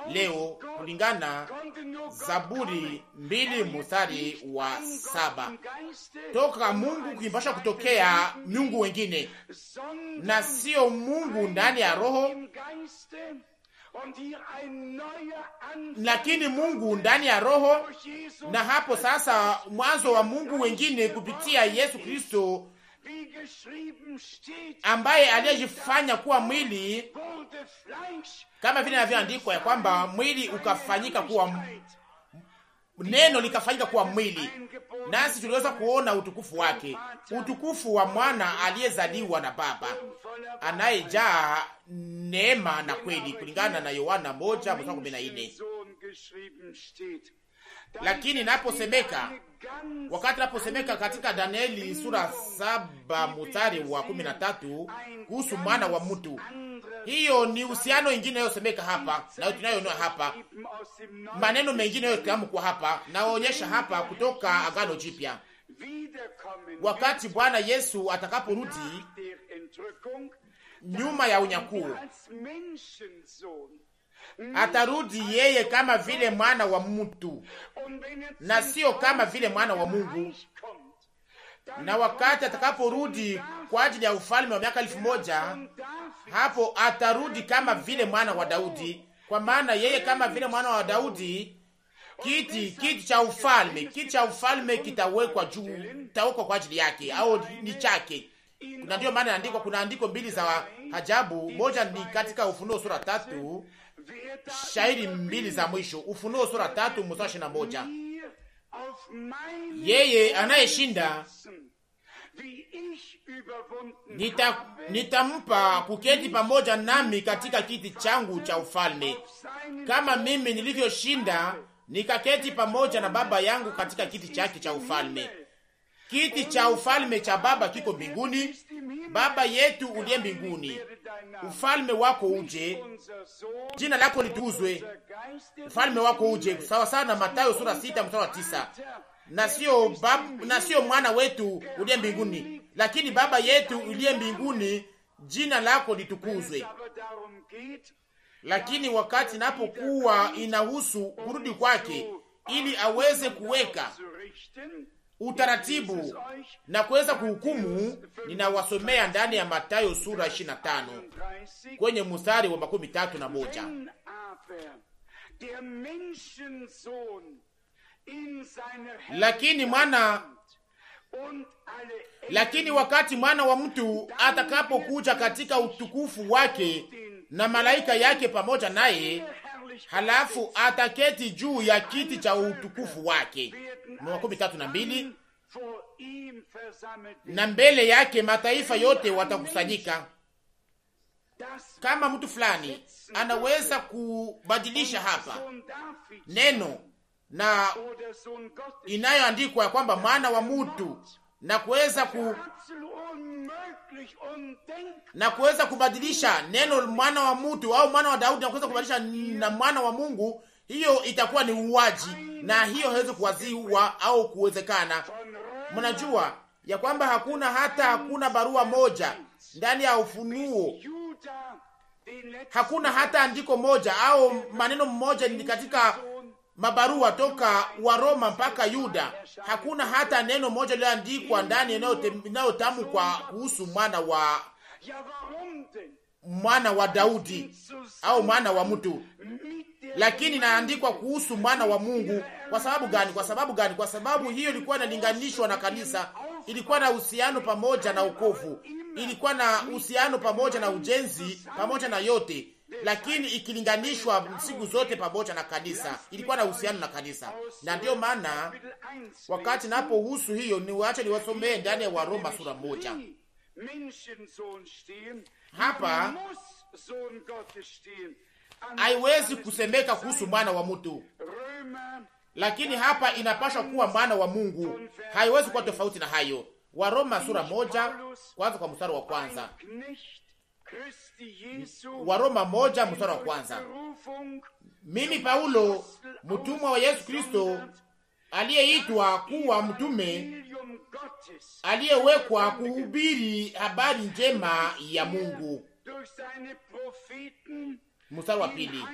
leo, kulingana Zaburi 2:7. Toka Mungu kuipasha kutokea miungu wengine, na sio Mungu ndani ya roho, lakini Mungu ndani ya roho. Na hapo sasa mwanzo wa Mungu wengine kupitia Yesu Kristo, ambaye aliyejifanya kuwa mwili, kama vile inavyoandikwa ya kwamba mwili ukafanyika kuwa, neno likafanyika kuwa mwili, nasi tuliweza kuona utukufu wake, utukufu wa mwana aliyezaliwa na Baba, anayejaa neema na kweli, kulingana na Yohana 1:14. Lakini wakati naposemeka katika Danieli sura 7:13 kuhusu mwana wa mtu, hiyo ni uhusiano ingine yosemeka hapa na tunayoona hapa, maneno mengine yotamkwa hapa, naonyesha hapa kutoka Agano Jipya. Wakati Bwana Yesu atakaporudi nyuma ya unyakuo, atarudi yeye kama vile mwana wa mtu na sio kama vile mwana wa Mungu. Na wakati atakaporudi kwa ajili ya ufalme wa miaka 1000, hapo atarudi kama vile mwana wa Daudi, kwa maana yeye kama vile mwana wa Daudi, kiti cha ufalme kitawekwa juu, kitawekwa kwa ajili yake, au ni chake. Na ndio maana andikwa, kuna andiko mbili za ajabu. Moja ni katika Ufunuo sura 3, shairi mbili za mwisho. Ufunuo sura 3:21, yeye anayeshinda nitampa kuketi pamoja nami katika kiti changu cha ufalme, kama mimi nilivyoshinda nikaketi pamoja na Baba yangu katika kiti chake cha ufalme. Kiti cha ufalme cha Baba kiko mbinguni. Baba yetu uliye mbinguni, ufalme wako uje, jina lako litukuzwe, ufalme wako uje, sawa sawa na Mathayo sura 6:9. Na sio mwana wetu uliye mbinguni, lakini Baba yetu uliye mbinguni, jina lako litukuzwe. Lakini wakati napokuwa inahusu kurudi kwake, ili aweze kuweka utaratibu na kuweza kuhukumu, ninawasomea ndani ya Mathayo sura 25 kwenye mstari wa 31. Lakini wakati mwana wa mtu atakapokuja katika utukufu wake na malaika yake pamoja naye, halafu ataketi juu ya kiti cha utukufu wake. 32. Na mbele yake mataifa yote watakusanyika, kama mtu fulani anaweza kubadilisha hapa neno na inayoandikwa ya kwamba mwana wa mtu na kuweza kubadilisha neno mwana wa mtu au mwana wa Daudi na kuweza kubadilisha na mwana wa Mungu, hiyo itakuwa ni uwaji, na hiyo haiwezi kuwaziwa au kuwezekana. Mnajua ya kwamba hakuna barua moja ndani ya Ufunuo, hakuna hata andiko moja au maneno mmoja ni katika mabarua toka wa Roma mpaka Yuda, hakuna hata neno moja lililoandikwa ndani inayotamkwa kuhusu mwana wa Daudi au mwana wa mtu, lakini inaandikwa kuhusu mwana wa Mungu. Kwa sababu gani? Kwa sababu hiyo ilikuwa inalinganishwa na kanisa, ilikuwa na uhusiano pamoja na wokovu, ilikuwa na uhusiano pamoja na ujenzi, pamoja na yote, lakini ikilinganishwa siku zote pamoja na kanisa, ilikuwa na uhusiano na kanisa. Na ndio maana wakati napohusu hiyo, niwache niwasomee ndani ya Waroma sura 1. Hapa haiwezi kusemeka kuhusu mwana wa mtu, lakini hapa inapaswa kuwa mwana wa Mungu, haiwezi kuwa tofauti na hayo. Waroma sura 1 kwanza kwa mstari wa kwanza. Waroma 1 mstari wa kwanza. Mimi Paulo, mtumwa wa Yesu Kristo, aliyeitwa kuwa mtume, aliyewekwa kuhubiri habari njema ya Mungu. Mstari wa pili.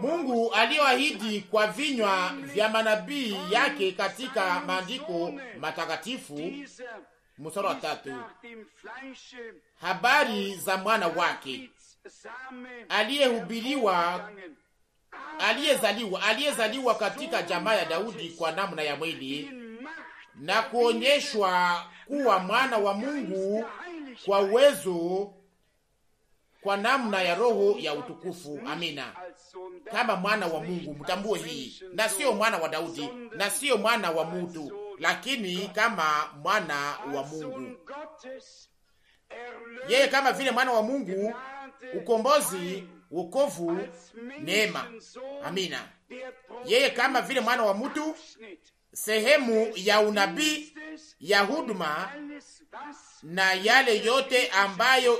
Mungu aliyoahidi kwa vinywa vya manabii yake katika maandiko matakatifu. Mstari wa tatu. Habari za mwana wake aliyezaliwa katika jamaa ya Daudi kwa namna ya mwili, na kuonyeshwa kuwa mwana wa Mungu kwa uwezo kwa namna ya Roho ya utukufu. Amina. Kama mwana wa Mungu, mtambue hii, na sio mwana wa Daudi na sio mwana wa mtu, lakini kama mwana wa Mungu. Yeye kama vile mwana wa Mungu, ukombozi, wokovu, neema. Amina. Yeye kama vile mwana wa mtu, sehemu ya unabii, ya huduma na yale yote ambayo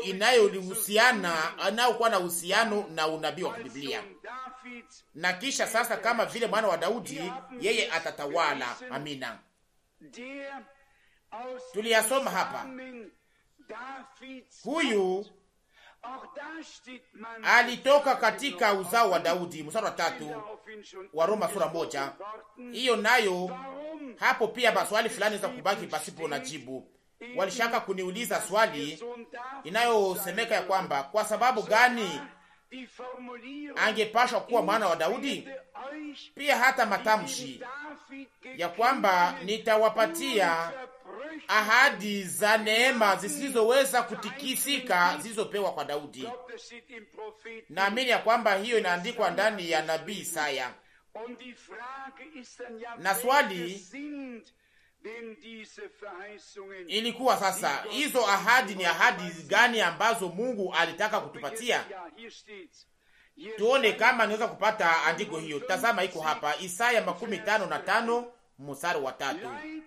anayokuwa na uhusiano na unabii wa Biblia. Na kisha sasa, kama vile mwana wa Daudi, yeye atatawala. Amina. Tuliyasoma hapa, huyu alitoka katika uzao wa Daudi. Mstari wa 3 wa Roma sura 1. Hiyo nayo hapo pia maswali fulani za kubaki pasipo na jibu. Walishaka kuniuliza swali inayosemeka ya kwamba kwa sababu gani angepashwa kuwa mwana wa Daudi. Pia hata matamshi ya kwamba nitawapatia ahadi za neema zisizoweza kutikisika zilizopewa kwa Daudi. Naamini ya kwamba hiyo inaandikwa ndani ya nabii Isaya. Na swali ilikuwa sasa, hizo ahadi ni ahadi gani ambazo Mungu alitaka kutupatia? Tuone kama niweza kupata andiko hiyo. Tazama, iko hapa Isaya 55 mstari wa 3.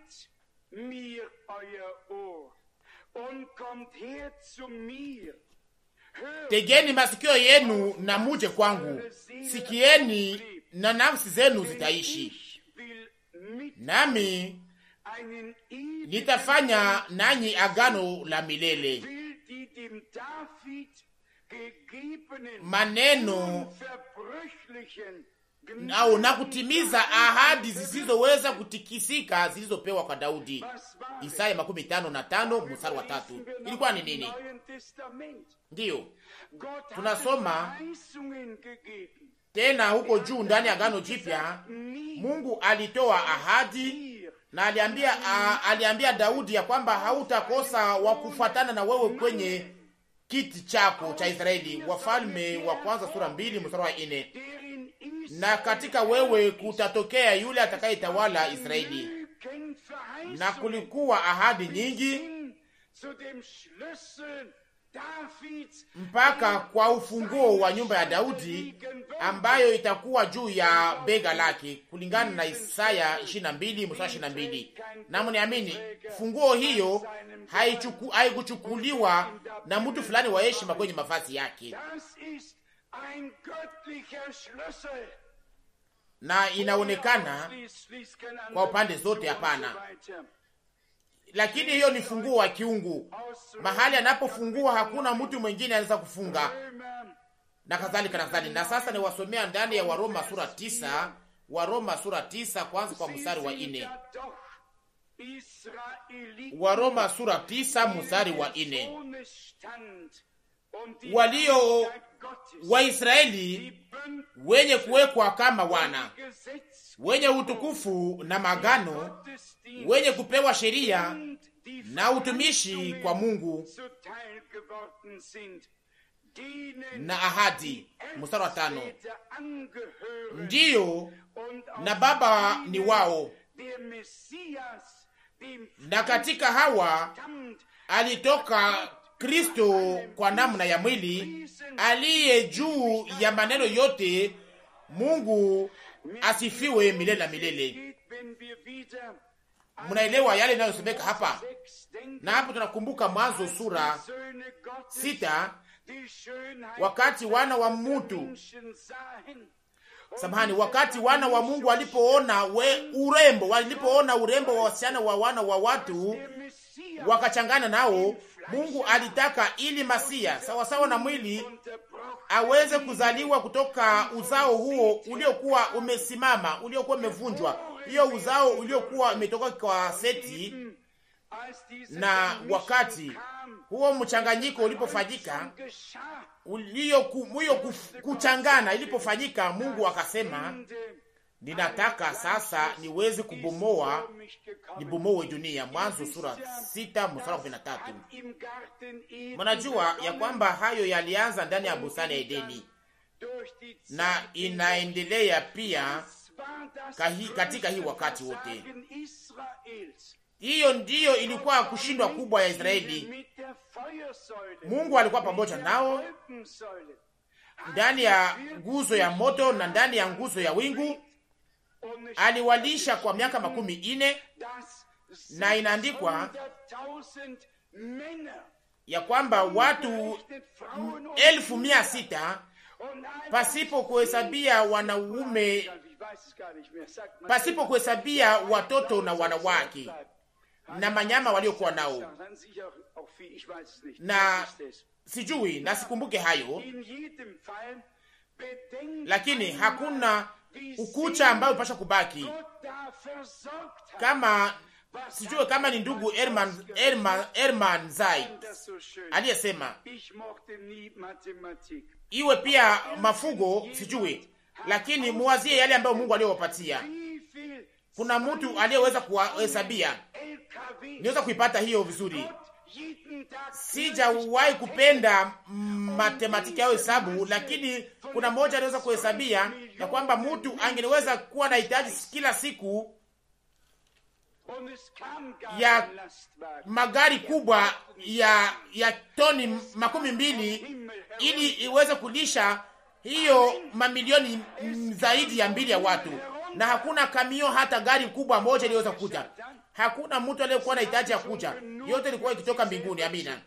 Tegeni masikio yenu na muje kwangu, sikieni na nafsi zenu zitaishi, nami nitafanya nanyi agano la milele, maneno au na kutimiza ahadi zisizoweza kutikisika zilizopewa kwa Daudi. Isaya 55 mstari wa 3. Ilikuwa ni nini? Ndiyo tunasoma tena huko juu ndani ya agano jipya. Mungu alitoa ahadi na aliambia Daudi ya kwamba hautakosa wa kufuatana na wewe kwenye kiti chako cha Israeli. Wafalme wa kwanza sura 2 mstari wa 4. Na katika wewe kutatokea yule atakayetawala Israeli. Na kulikuwa ahadi nyingi mpaka kwa ufunguo wa nyumba ya Daudi ambayo itakuwa juu ya bega lake, kulingana na Isaya 22 mstari 22. Na mniamini, funguo hiyo haikuchukuliwa na mtu fulani wa heshima kwenye mavazi yake, na inaonekana kwa upande zote. Hapana, lakini hiyo ni funguo wa kiungu. Mahali anapofungua hakuna mtu mwingine anaweza kufunga, na kadhalika na kadhalika. Na sasa niwasomea ndani ya Waroma sura 9, Waroma sura 9 kwanza kwa mstari wa 4. Waroma sura 9 mstari wa 4. Walio Waisraeli wenye kuwekwa kama wana, wenye utukufu na magano, wenye kupewa sheria na utumishi kwa Mungu na ahadi. Mstari wa 5. Ndiyo, na Baba ni wao, na katika hawa alitoka Kristo kwa namna ya mwili, aliye juu ya maneno yote. Mungu asifiwe milele na milele. Mnaelewa yale yanayosemeka hapa? Na hapo tunakumbuka Mwanzo sura 6, wakati wana wa mtu wakati wana wa Mungu walipoona urembo wa wasichana wa wana wa watu, wakachangana nao. Mungu alitaka ili Masia sawasawa na mwili aweze kuzaliwa kutoka uzao huo uliokuwa umesimama, uliokuwa umevunjwa, hiyo uzao uliokuwa umetoka kwa Seti. Na wakati huo mchanganyiko ulipofanyika, kuchangana ilipofanyika, Mungu akasema, ninataka sasa niweze nibomoe dunia. Mwanzo sura 6 mstari 13. Mnajua ya kwamba hayo yalianza ndani ya bustani ya Edeni na inaendelea pia katika hii wakati wote. Hiyo ndiyo ilikuwa kushindwa kubwa ya Israeli. Mungu alikuwa pamoja nao ndani ya nguzo ya moto na ndani ya nguzo ya wingu. Aliwalisha kwa miaka 40, na inaandikwa ya kwamba watu 600,000 pasipo kuhesabia wanaume, pasipo kuhesabia watoto na wanawake na manyama waliokuwa nao, na sijui na sikumbuke hayo, lakini hakuna ukucha ambayo pasha kubaki. Kama sijue kama ni ndugu Herman Zaid aliyesema, iwe pia mafugo sijue, lakini muwazie yale ambayo Mungu aliyowapatia. Kuna mtu aliyeweza kuhesabia, niweza kuipata hiyo vizuri. Sijawahi kupenda matematiki au hesabu, lakini kuna mmoja anaweza kuhesabia ya kwamba mtu angeweza kuwa na hitaji kila siku ya magari kubwa ya toni 20 ili iweze kulisha hiyo mamilioni zaidi ya 2 ya watu, na hakuna kamio hata gari kubwa moja iliweza kuja. Hakuna mtu aliyekuwa na hitaji ya kuja, yote ilikuwa ikitoka mbinguni. Amina,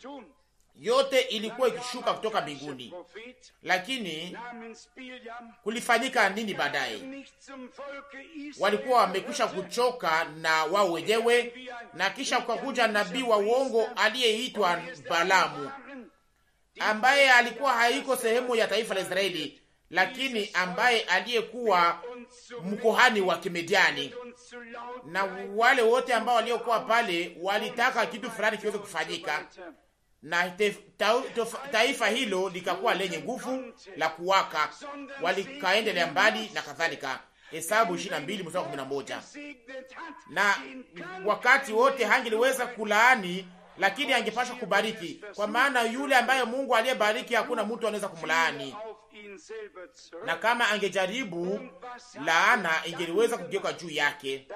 yote ilikuwa ikishuka kutoka mbinguni. Lakini kulifanyika nini baadaye? Walikuwa wamekwisha kuchoka na wao wenyewe, na kisha kukakuja nabii wa uongo aliyeitwa Balaamu, ambaye alikuwa haiko sehemu ya taifa la Israeli, lakini ambaye aliyekuwa mkohani wa Kimediani. Na wale wote ambao waliokuwa pale walitaka kitu fulani kiweze kufanyika, na taifa hilo likakuwa lenye nguvu la kuwaka, walikaendelea mbali na kadhalika. Hesabu 22 mstari 11. Na wakati wote hangeliweza kulaani, lakini angepasha kubariki, kwa maana yule ambaye Mungu aliyebariki hakuna mtu anaweza kumlaani. Na kama angejaribu, laana ingeliweza kugeuka juu yake.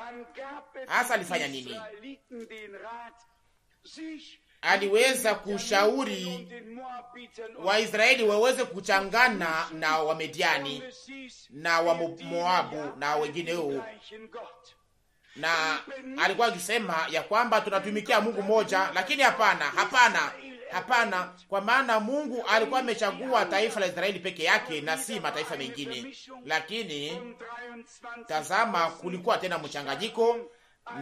Hasa alifanya nini? aliweza kushauri Waisraeli waweze kuchangana na Wamediani na Wamoabu na wengineo, na alikuwa akisema ya kwamba tunatumikia Mungu moja, lakini hapana, kwa maana Mungu alikuwa amechagua taifa la Israeli peke yake na si mataifa mengine. Lakini tazama, kulikuwa tena mchanganyiko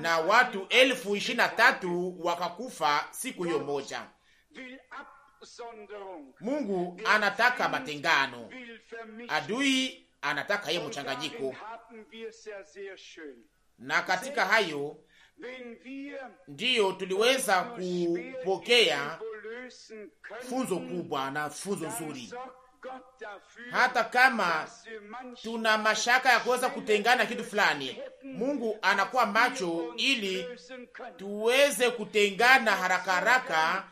na watu 23,000 wakakufa siku hiyo moja. Mungu anataka matengano, adui anataka yeye mchanganyiko, na katika hayo ndiyo tuliweza kupokea funzo kubwa na funzo nzuri. Hata kama tuna mashaka ya kuweza kutengana kitu fulani, Mungu anakuwa macho ili tuweze kutengana haraka haraka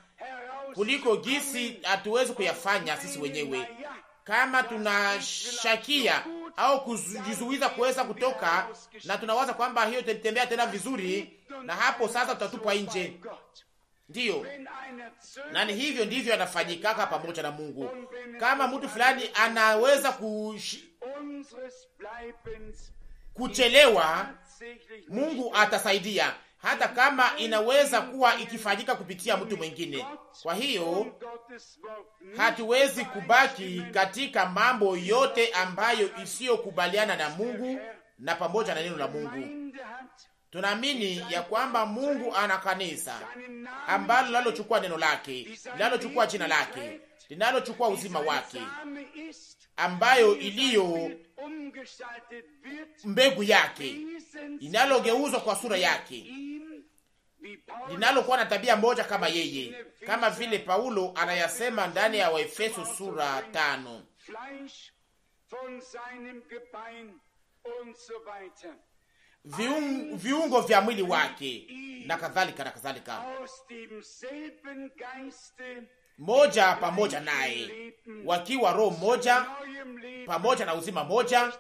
kuliko gisi hatuwezi kuyafanya sisi wenyewe. Kama tunashakia au kujizuiza kuweza kutoka na tunawaza kwamba hiyo itatembea tena vizuri, na hapo sasa tutatupwa nje. Ndiyo, na ni hivyo ndivyo anafanyikaka pamoja na Mungu. Kama mtu fulani anaweza kuchelewa, Mungu atasaidia, hata kama inaweza kuwa ikifanyika kupitia mtu mwingine. Kwa hiyo hatuwezi kubaki katika mambo yote ambayo isiyokubaliana na Mungu na pamoja na neno la Mungu. Tunaamini ya kwamba Mungu ana kanisa ambalo linalochukua neno lake, linalochukua jina lake, linalochukua uzima wake, ambayo iliyo mbegu yake, linalogeuzwa kwa sura yake, linalokuwa na tabia moja kama yeye, kama vile Paulo anayasema ndani ya Waefeso sura 5. Viungo vya mwili wake na kadhalika na kadhalika, moja pamoja naye, wakiwa roho moja pamoja na uzima moja,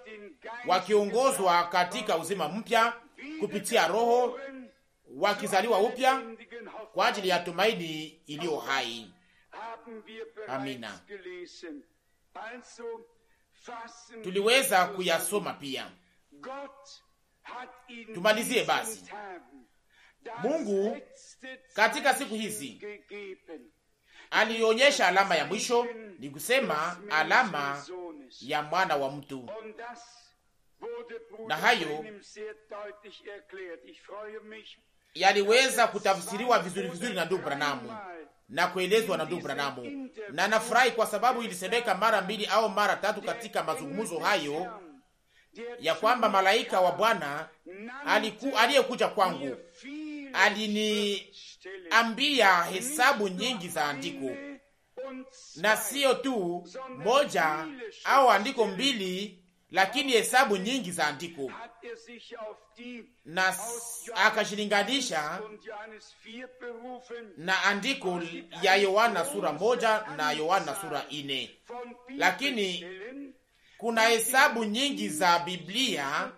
wakiongozwa katika uzima mpya kupitia Roho, wakizaliwa upya kwa ajili ya tumaini iliyo hai. Amina. Tuliweza kuyasoma pia. Tumalizie basi. Mungu katika siku hizi alionyesha alama ya mwisho, ni kusema alama ya mwana wa mtu, na hayo yaliweza kutafsiriwa vizuri vizuri na ndugu Branamu na kuelezwa na ndugu Branamu, na nafurahi kwa sababu ilisemeka mara 2 au mara 3 katika mazungumzo hayo ya kwamba malaika wa Bwana aliyekuja kwangu aliniambia hesabu nyingi za andiko, na sio tu moja au andiko 2, lakini hesabu nyingi za andiko, na akashilinganisha na andiko ya Yohana sura 1 na Yohana sura 4. Lakini kuna hesabu nyingi za Biblia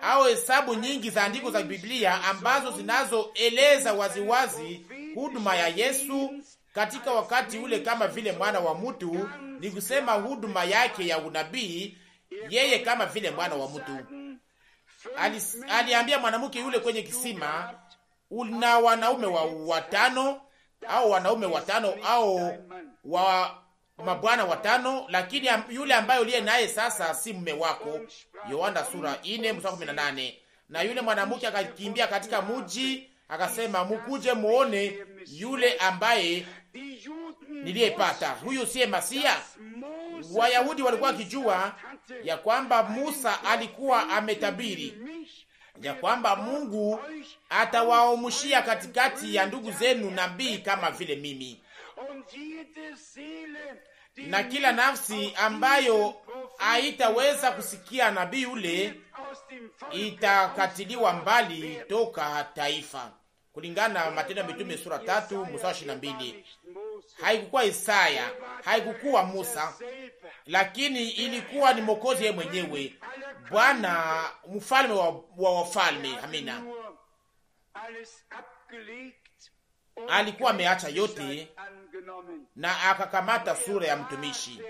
au hesabu nyingi za andiko za Biblia ambazo zinazoeleza waziwazi huduma ya Yesu katika wakati ule kama vile mwana wa mtu, ni kusema huduma yake ya unabii, yeye kama vile mwana wa mtu. Aliambia mwanamke yule kwenye kisima, una wanaume watano au wanaume watano au mabwana watano, lakini yule ambaye uliye naye sasa si mume wako. Yohana sura 4 mstari 18. Na yule mwanamke akakimbia katika mji akasema, mkuje muone yule ambaye niliyepata, huyu siye Masia. Wayahudi walikuwa wakijua ya kwamba Musa alikuwa ametabiri ya kwamba Mungu atawaomushia katikati ya ndugu zenu nabii kama vile mimi, na kila nafsi ambayo haitaweza kusikia nabii ule itakatiliwa mbali toka taifa, kulingana na Matendo ya Mitume sura 3 mstari 22. Haikukuwa Isaya, haikukuwa Musa, lakini ilikuwa ni Mwokozi yeye mwenyewe, Bwana mfalme wa wafalme. Amina. alikuwa ameacha yote na akakamata sura ya mtumishi,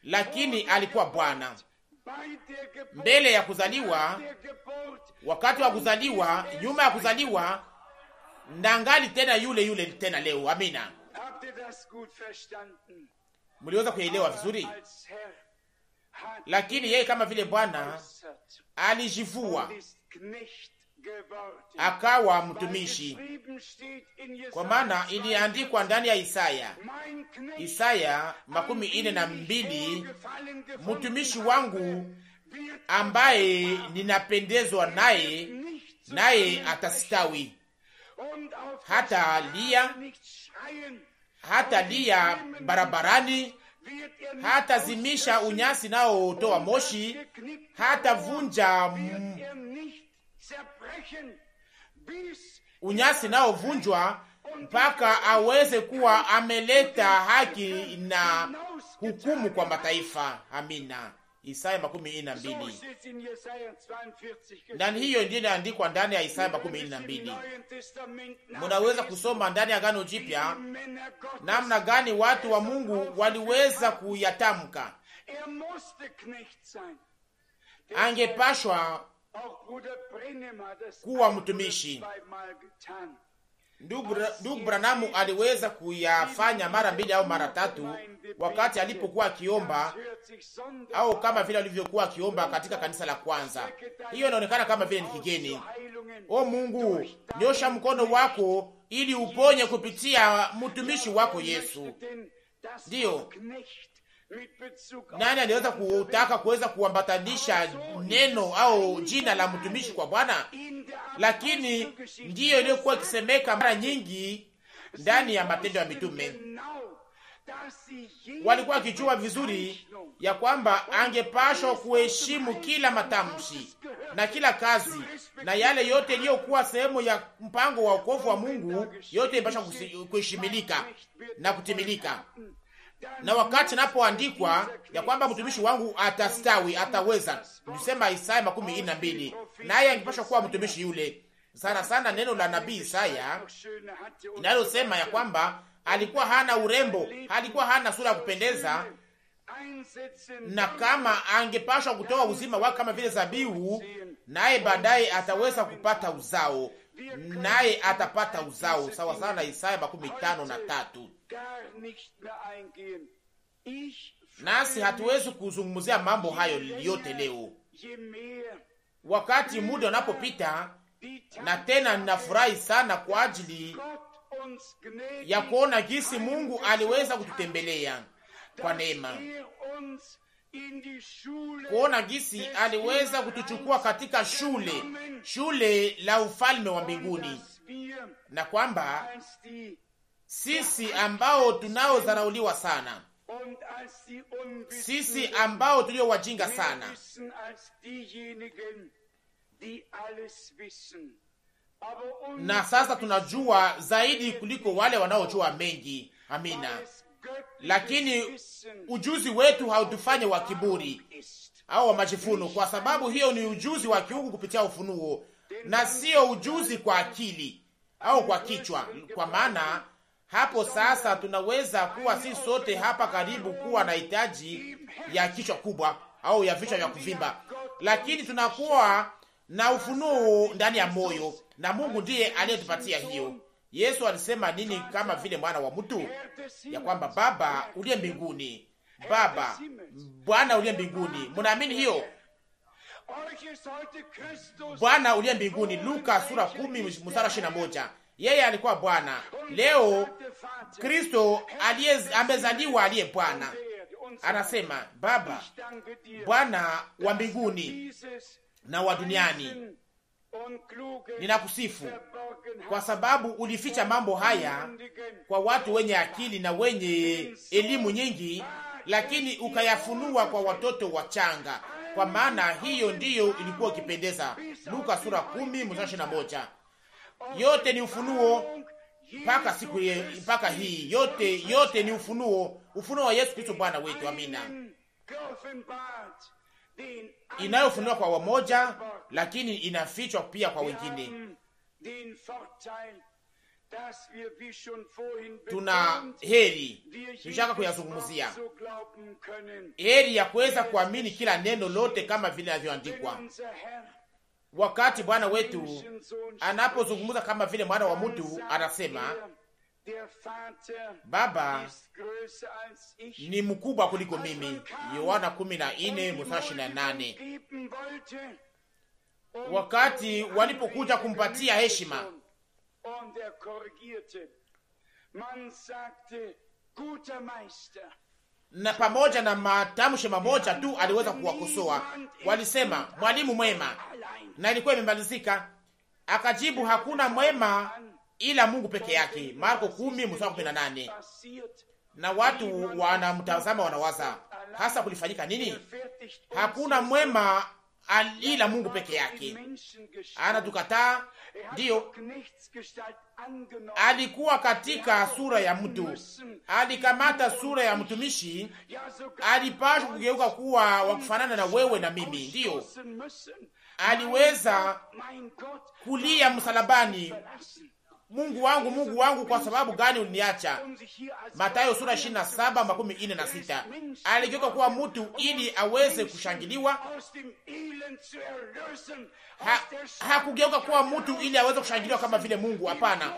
lakini alikuwa Bwana mbele ya kuzaliwa, wakati wa kuzaliwa, nyuma ya kuzaliwa, ndangali tena yule tena leo. Amina. Mliweza kuelewa vizuri? Lakini yeye kama vile Bwana alijivua akawa mtumishi, kwa maana iliandikwa ndani ya Isaya 42, mtumishi wangu ambaye ninapendezwa naye, naye atastawi, hata lia barabarani, hata zimisha unyasi nao toa moshi, hata vunja unyasi nao vunjwa, mpaka aweze kuwa ameleta haki na hukumu kwa mataifa. Amina. Isaya 42. Ndani hiyo ndiyo inaandikwa ndani ya Isaya 42. Munaweza kusoma ndani ya Agano Jipya namna gani watu wa Mungu waliweza kuyatamka. Angepashwa kuwa mtumishi. Ndugu Branamu aliweza kuyafanya mara 2 au mara 3 wakati alipokuwa akiomba, au kama vile alivyokuwa akiomba katika kanisa la kwanza. Hiyo inaonekana kama vile ni kigeni. O Mungu, nyosha mkono wako ili uponye kupitia mtumishi wako Yesu. Ndiyo, nani aliweza kutaka kuweza kuambatanisha neno au jina la mtumishi kwa Bwana? Lakini ndiyo iliyokuwa ikisemeka mara nyingi ndani ya Matendo ya Mitume. Walikuwa wakijua vizuri ya kwamba angepashwa kuheshimu kila matamshi na kila kazi na yale yote iliyokuwa sehemu ya mpango wa wokovu wa Mungu, yote inapaswa kuheshimilika na kutimilika. Na wakati napoandikwa ya kwamba mtumishi wangu atastawi, ataweza, nisema Isaya 42, naye angepashwa kuwa mtumishi yule. Sana sana neno la nabii Isaya inalosema ya kwamba alikuwa hana urembo, alikuwa hana sura ya kupendeza, na kama angepashwa kutoa uzima wake kama vile zabihu, naye baadaye ataweza kupata uzao, naye atapata uzao, sawa sana Isaya 53. Nasi hatuwezi kuzungumzia mambo hayo yote leo, wakati muda unapopita. Na tena ninafurahi sana kwa ajili ya kuona jinsi Mungu aliweza kututembelea kwa neema, kuona jinsi aliweza kutuchukua katika shule la ufalme wa mbinguni, na kwamba sisi ambao tunaodharauliwa sana, sisi ambao tulio wajinga sana, na sasa tunajua zaidi kuliko wale wanaojua mengi. Amina. Lakini ujuzi wetu hautufanye wa kiburi au wa majivuno, kwa sababu hiyo ni ujuzi wa kiungu kupitia ufunuo, na sio ujuzi kwa akili au kwa kichwa. Kwa maana hapo sasa tunaweza kuwa sisi sote hapa karibu kuwa na hitaji ya kichwa kubwa au ya vichwa vya kuvimba, lakini tunakuwa na ufunuo ndani ya moyo, na Mungu ndiye aliyetupatia hiyo. Yesu alisema nini kama vile mwana wa mtu? Ya kwamba Baba uliye mbinguni, Baba Bwana uliye mbinguni. Mnaamini hiyo? Bwana uliye mbinguni, Luka sura 10:21. Yeye alikuwa Bwana. Leo Kristo amezaliwa aliye Bwana. Anasema Baba, Bwana wa mbinguni na wa duniani, ninakusifu kwa sababu ulificha mambo haya kwa watu wenye akili na wenye elimu nyingi, lakini ukayafunua kwa watoto wachanga, kwa maana hiyo ndiyo ilikuwa ikipendeza. Luka sura 10:21. Yote ni ufunuo mpaka siku mpaka hii, yote ni ufunuo wa Yesu Kristo Bwana wetu. Amina. Inayofunua kwa wamoja, lakini inafichwa pia kwa wengine. tuna heri, nishaka kuyazungumzia heri ya kuweza kuamini kila neno lote kama vile linavyoandikwa. Wakati Bwana wetu anapozungumza kama vile mwana wa mtu, anasema Baba ni mkubwa kuliko mimi, Yohana 14:28. Wakati walipokuja kumpatia heshima na pamoja na matamshi mamoja tu aliweza kuwakosoa. Walisema mwalimu mwema, na ilikuwa imemalizika. Akajibu, hakuna mwema ila Mungu peke yake, Marko 10:18. Na watu wanamtazama, wanawaza hasa kulifanyika nini? Hakuna mwema ila Mungu peke yake. Anatukataa. Ndiyo, alikuwa katika sura ya mtu, alikamata sura ya mtumishi, alipashwa kugeuka kuwa wa kufanana na wewe na mimi. Ndiyo, aliweza kulia msalabani, Mungu wangu, kwa sababu gani uliniacha? Mathayo sura 27:46. Aligeuka kuwa mtu ili aweze kushangiliwa. Hakugeuka kuwa mtu ili aweze kushangiliwa kama vile Mungu. Hapana,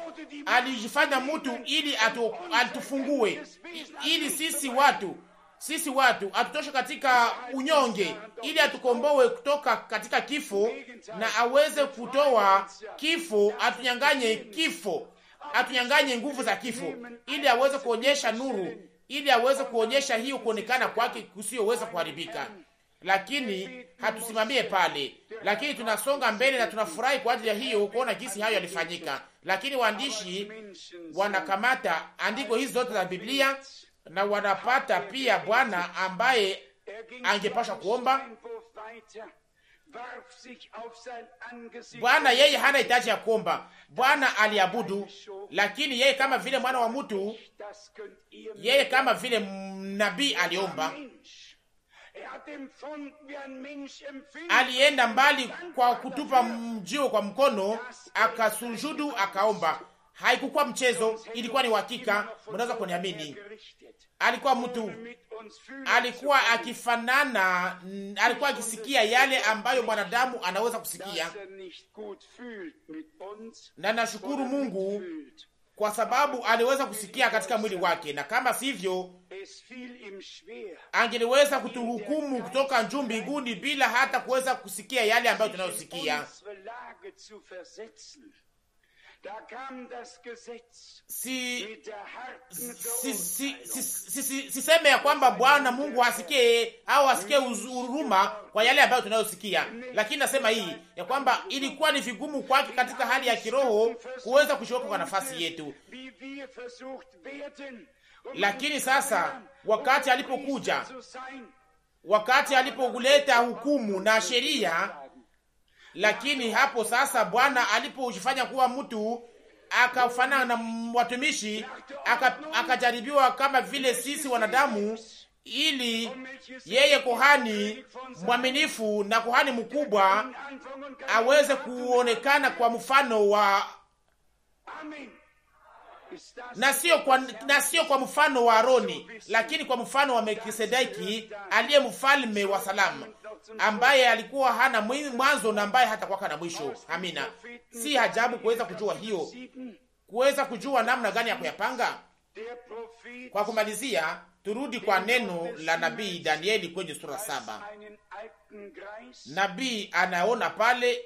alijifanya mtu ili atufungue, ili sisi watu atutoshe katika unyonge, ili atukomboe kutoka katika kifo, na aweze kutoa kifo, atunyanganye nguvu za kifo, ili aweze kuonyesha nuru, ili aweze kuonyesha hiyo kuonekana kwake kusiyoweza kuharibika. Lakini hatusimamie pale, lakini tunasonga mbele na tunafurahi kwa ajili ya hiyo, kuona jinsi hayo yalifanyika. Lakini waandishi wanakamata andiko hizi zote za Biblia na wanapata pia Bwana ambaye angepasha kuomba. Bwana yeye hana hitaji ya kuomba. Bwana aliabudu, lakini yeye kama vile mwana wa mtu, yeye kama vile nabii aliomba. Alienda mbali kwa kutupa mjio kwa mkono, akasujudu, akaomba. Haikukuwa mchezo, ilikuwa ni uhakika. Mnaweza kuniamini, alikuwa mtu, alikuwa akifanana, alikuwa akisikia yale ambayo mwanadamu anaweza kusikia. Na nashukuru Mungu kwa sababu aliweza kusikia katika mwili wake, na kama sivyo angeliweza kutuhukumu kutoka juu mbinguni bila hata kuweza kusikia yale ambayo tunayosikia. Siseme ya kwamba Bwana Mungu asikie au asikie huruma kwa yale ambayo tunayosikia, lakini nasema hii ya kwamba ilikuwa ni vigumu kwake katika hali ya kiroho kuweza kushoka kwa nafasi yetu. Lakini sasa wakati alipokuja, wakati alipokuleta hukumu na sheria, lakini hapo sasa Bwana alipojifanya kuwa mtu, akafanana na watumishi, akajaribiwa kama vile sisi wanadamu, ili yeye kuhani mwaminifu na kuhani mkubwa aweze kuonekana kwa mfano wa na sio kwa mfano wa Aroni, lakini kwa mfano wa Melkisedeki aliye mfalme wa salamu, ambaye alikuwa hana mwanzo na ambaye hatakuwa na mwisho. Amina. Si ajabu kuweza kujua hiyo, kuweza kujua namna gani ya kuyapanga. Kwa kumalizia, turudi kwa neno la nabii Danieli kwenye sura 7. Nabii anaona pale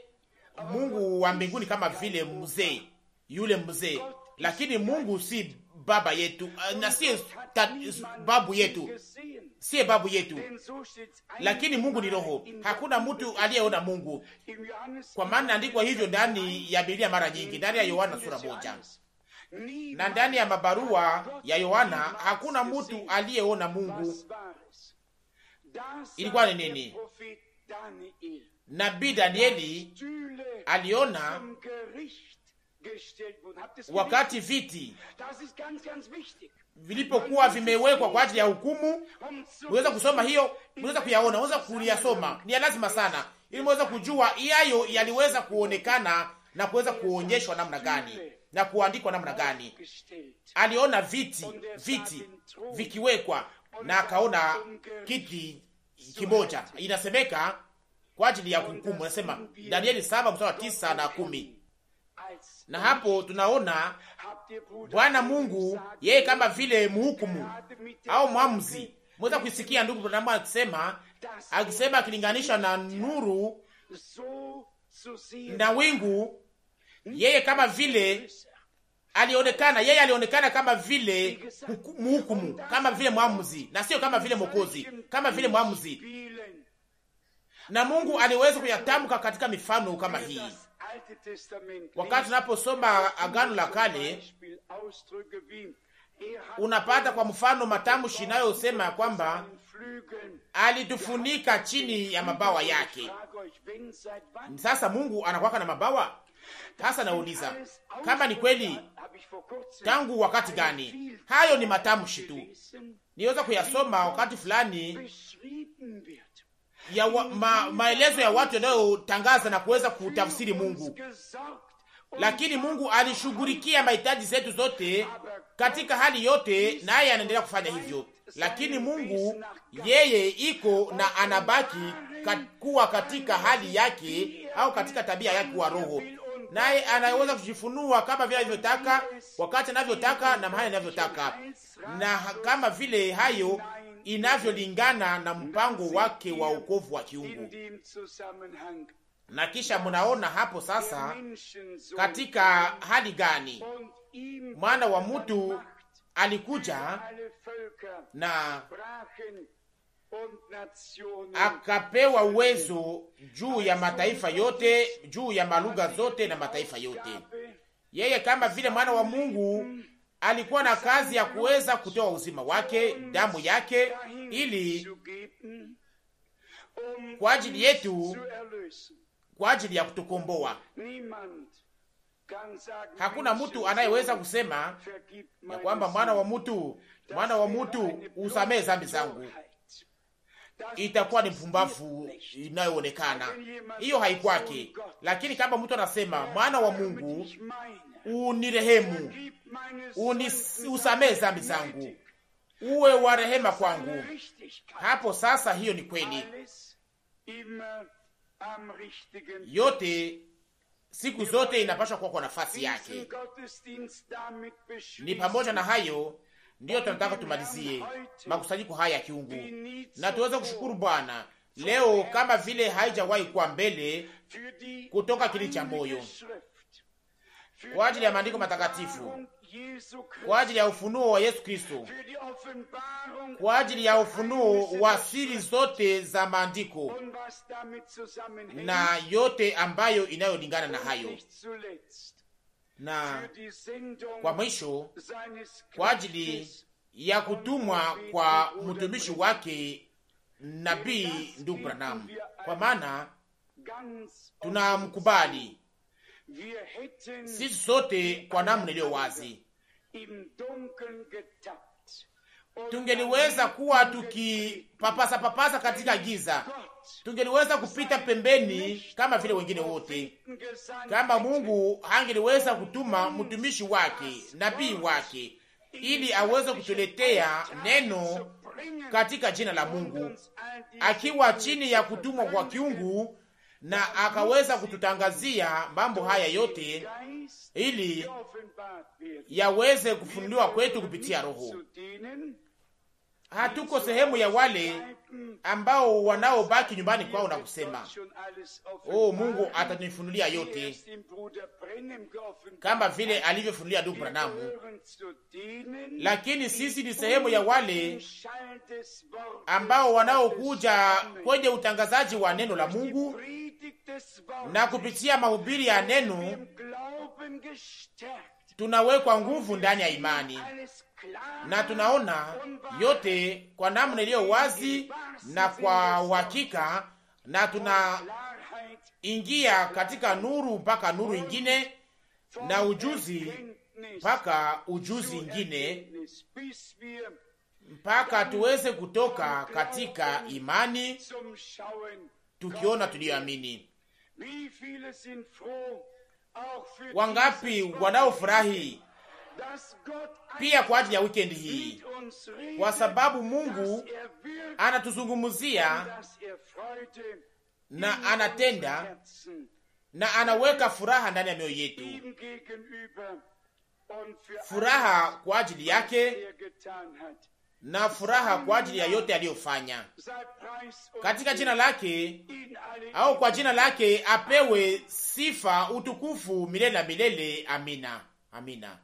Mungu wa mbinguni kama vile mzee, yule mzee. Lakini Mungu si baba yetu, na si babu yetu, si babu yetu, lakini Mungu ni roho. Hakuna mtu aliyeona Mungu, kwa maana andikwa hivyo ndani ya Biblia mara nyingi, ndani ya Yohana sura 1 na ndani ya mabarua ya Yohana. Hakuna mtu aliyeona Mungu. Ilikuwa ni nini? Nabii Danieli aliona wakati viti vilipokuwa vimewekwa kwa ajili ya hukumu. Unaweza kusoma hiyo, unaweza kuyaona, unaweza kuyasoma. Ni lazima sana ili muweze kujua hayo yaliweza kuonekana na kuweza kuonyeshwa namna gani. na kuandikwa namna gani. Aliona viti vikiwekwa na akaona kiti kimoja, inasemeka kwa ajili ya hukumu. Nasema Danieli 7:9 na 10. Na hapo tunaona Bwana Mungu yeye kama vile mhukumu au mwamuzi. Mweza kuisikia ndugu Branham akisema akilinganisha na nuru na wingu, yeye kama vile alionekana kama vile mhukumu, kama vile mwamuzi, na sio kama vile mwokozi, kama vile mwamuzi. Na Mungu aliweza kuyatamka katika mifano kama hii. Wakati tunaposoma Agano la Kale, unapata kwa mfano matamshi inayosema kwamba alitufunika chini ya mabawa yake. Sasa Mungu anakuwa na mabawa? Sasa nauliza, kama ni kweli, tangu wakati gani? Hayo ni matamshi tu. Niweza kuyasoma wakati fulani ya maelezo ya watu yanayotangaza na kuweza kutafsiri Mungu. Lakini Mungu alishughulikia mahitaji zetu zote katika hali yote, naye anaendelea kufanya hivyo. Lakini Mungu yeye iko na anabaki kuwa katika hali yake au katika tabia yake wa roho, naye anaweza kujifunua kama vile anavyotaka, wakati anavyotaka na mahali anavyotaka, na kama vile hayo inavyolingana na mpango wake wa wokovu wa kiungu. Na kisha mnaona hapo sasa katika hali gani mwana wa mtu alikuja na akapewa uwezo juu ya mataifa yote, juu ya malugha zote na mataifa yote. Yeye kama vile mwana wa Mungu alikuwa na kazi ya kuweza kutoa uzima wake, damu yake, ili kwa ajili yetu, kwa ajili ya kutukomboa. Hakuna mtu anayeweza kusema ya kwamba mwana wa mtu usamehe dhambi zangu. Itakuwa ni mpumbavu inayoonekana. Hiyo haikwake. Lakini kama mtu anasema mwana wa Mungu unirehemu, usamehe dhambi zangu, uwe wa rehema kwangu, hapo sasa hiyo ni kweli. Yote siku zote inapaswa kuwa kwa nafasi yake. Ni pamoja na hayo ndiyo tunataka tumalizie makusanyiko haya ya kiungu, na tuweze kushukuru Bwana leo kama vile haijawahi kuwa mbele, kutoka kili cha moyo, kwa ajili ya maandiko matakatifu, kwa ajili ya ufunuo wa Yesu Kristo, kwa ajili ya ufunuo wa siri zote za maandiko na yote ambayo inayolingana na hayo, na kwa mwisho kwa ajili ya kutumwa kwa mtumishi wake nabii ndugu Branham, kwa maana tunamkubali sisi sote kwa namna iliyo wazi. Tungeliweza kuwa tukipapasa katika giza, tungeliweza kupita pembeni kama vile wengine wote, kama Mungu hangeliweza kutuma mtumishi wake nabii wake ili aweze kutuletea neno katika jina la Mungu, akiwa chini ya kutumwa kwa kiungu, na akaweza kututangazia mambo haya yote ili yaweze kufunuliwa kwetu kupitia Roho. Hatuko sehemu ya wale ambao wanaobaki nyumbani kwao na kusema, oh, Mungu atanifunulia yote, kama vile alivyofunulia ndugu Branham. Lakini sisi ni sehemu ya wale ambao wanaokuja kwenye utangazaji wa neno la Mungu, na kupitia mahubiri ya neno tunawekwa nguvu ndani ya imani, na tunaona yote kwa namna iliyo wazi na kwa uhakika, na tunaingia katika nuru mpaka nuru ingine, na ujuzi mpaka ujuzi ingine, mpaka tuweze kutoka katika imani tukiona tuliyoamini. Wangapi wanaofurahi pia kwa ajili ya weekend hii, kwa sababu Mungu anatuzungumzia na anatenda na anaweka furaha ndani ya mioyo yetu, furaha kwa ajili yake na furaha kwa ajili ya yote aliyofanya katika jina lake, au kwa jina lake apewe sifa, utukufu milele na milele. Amina, amina.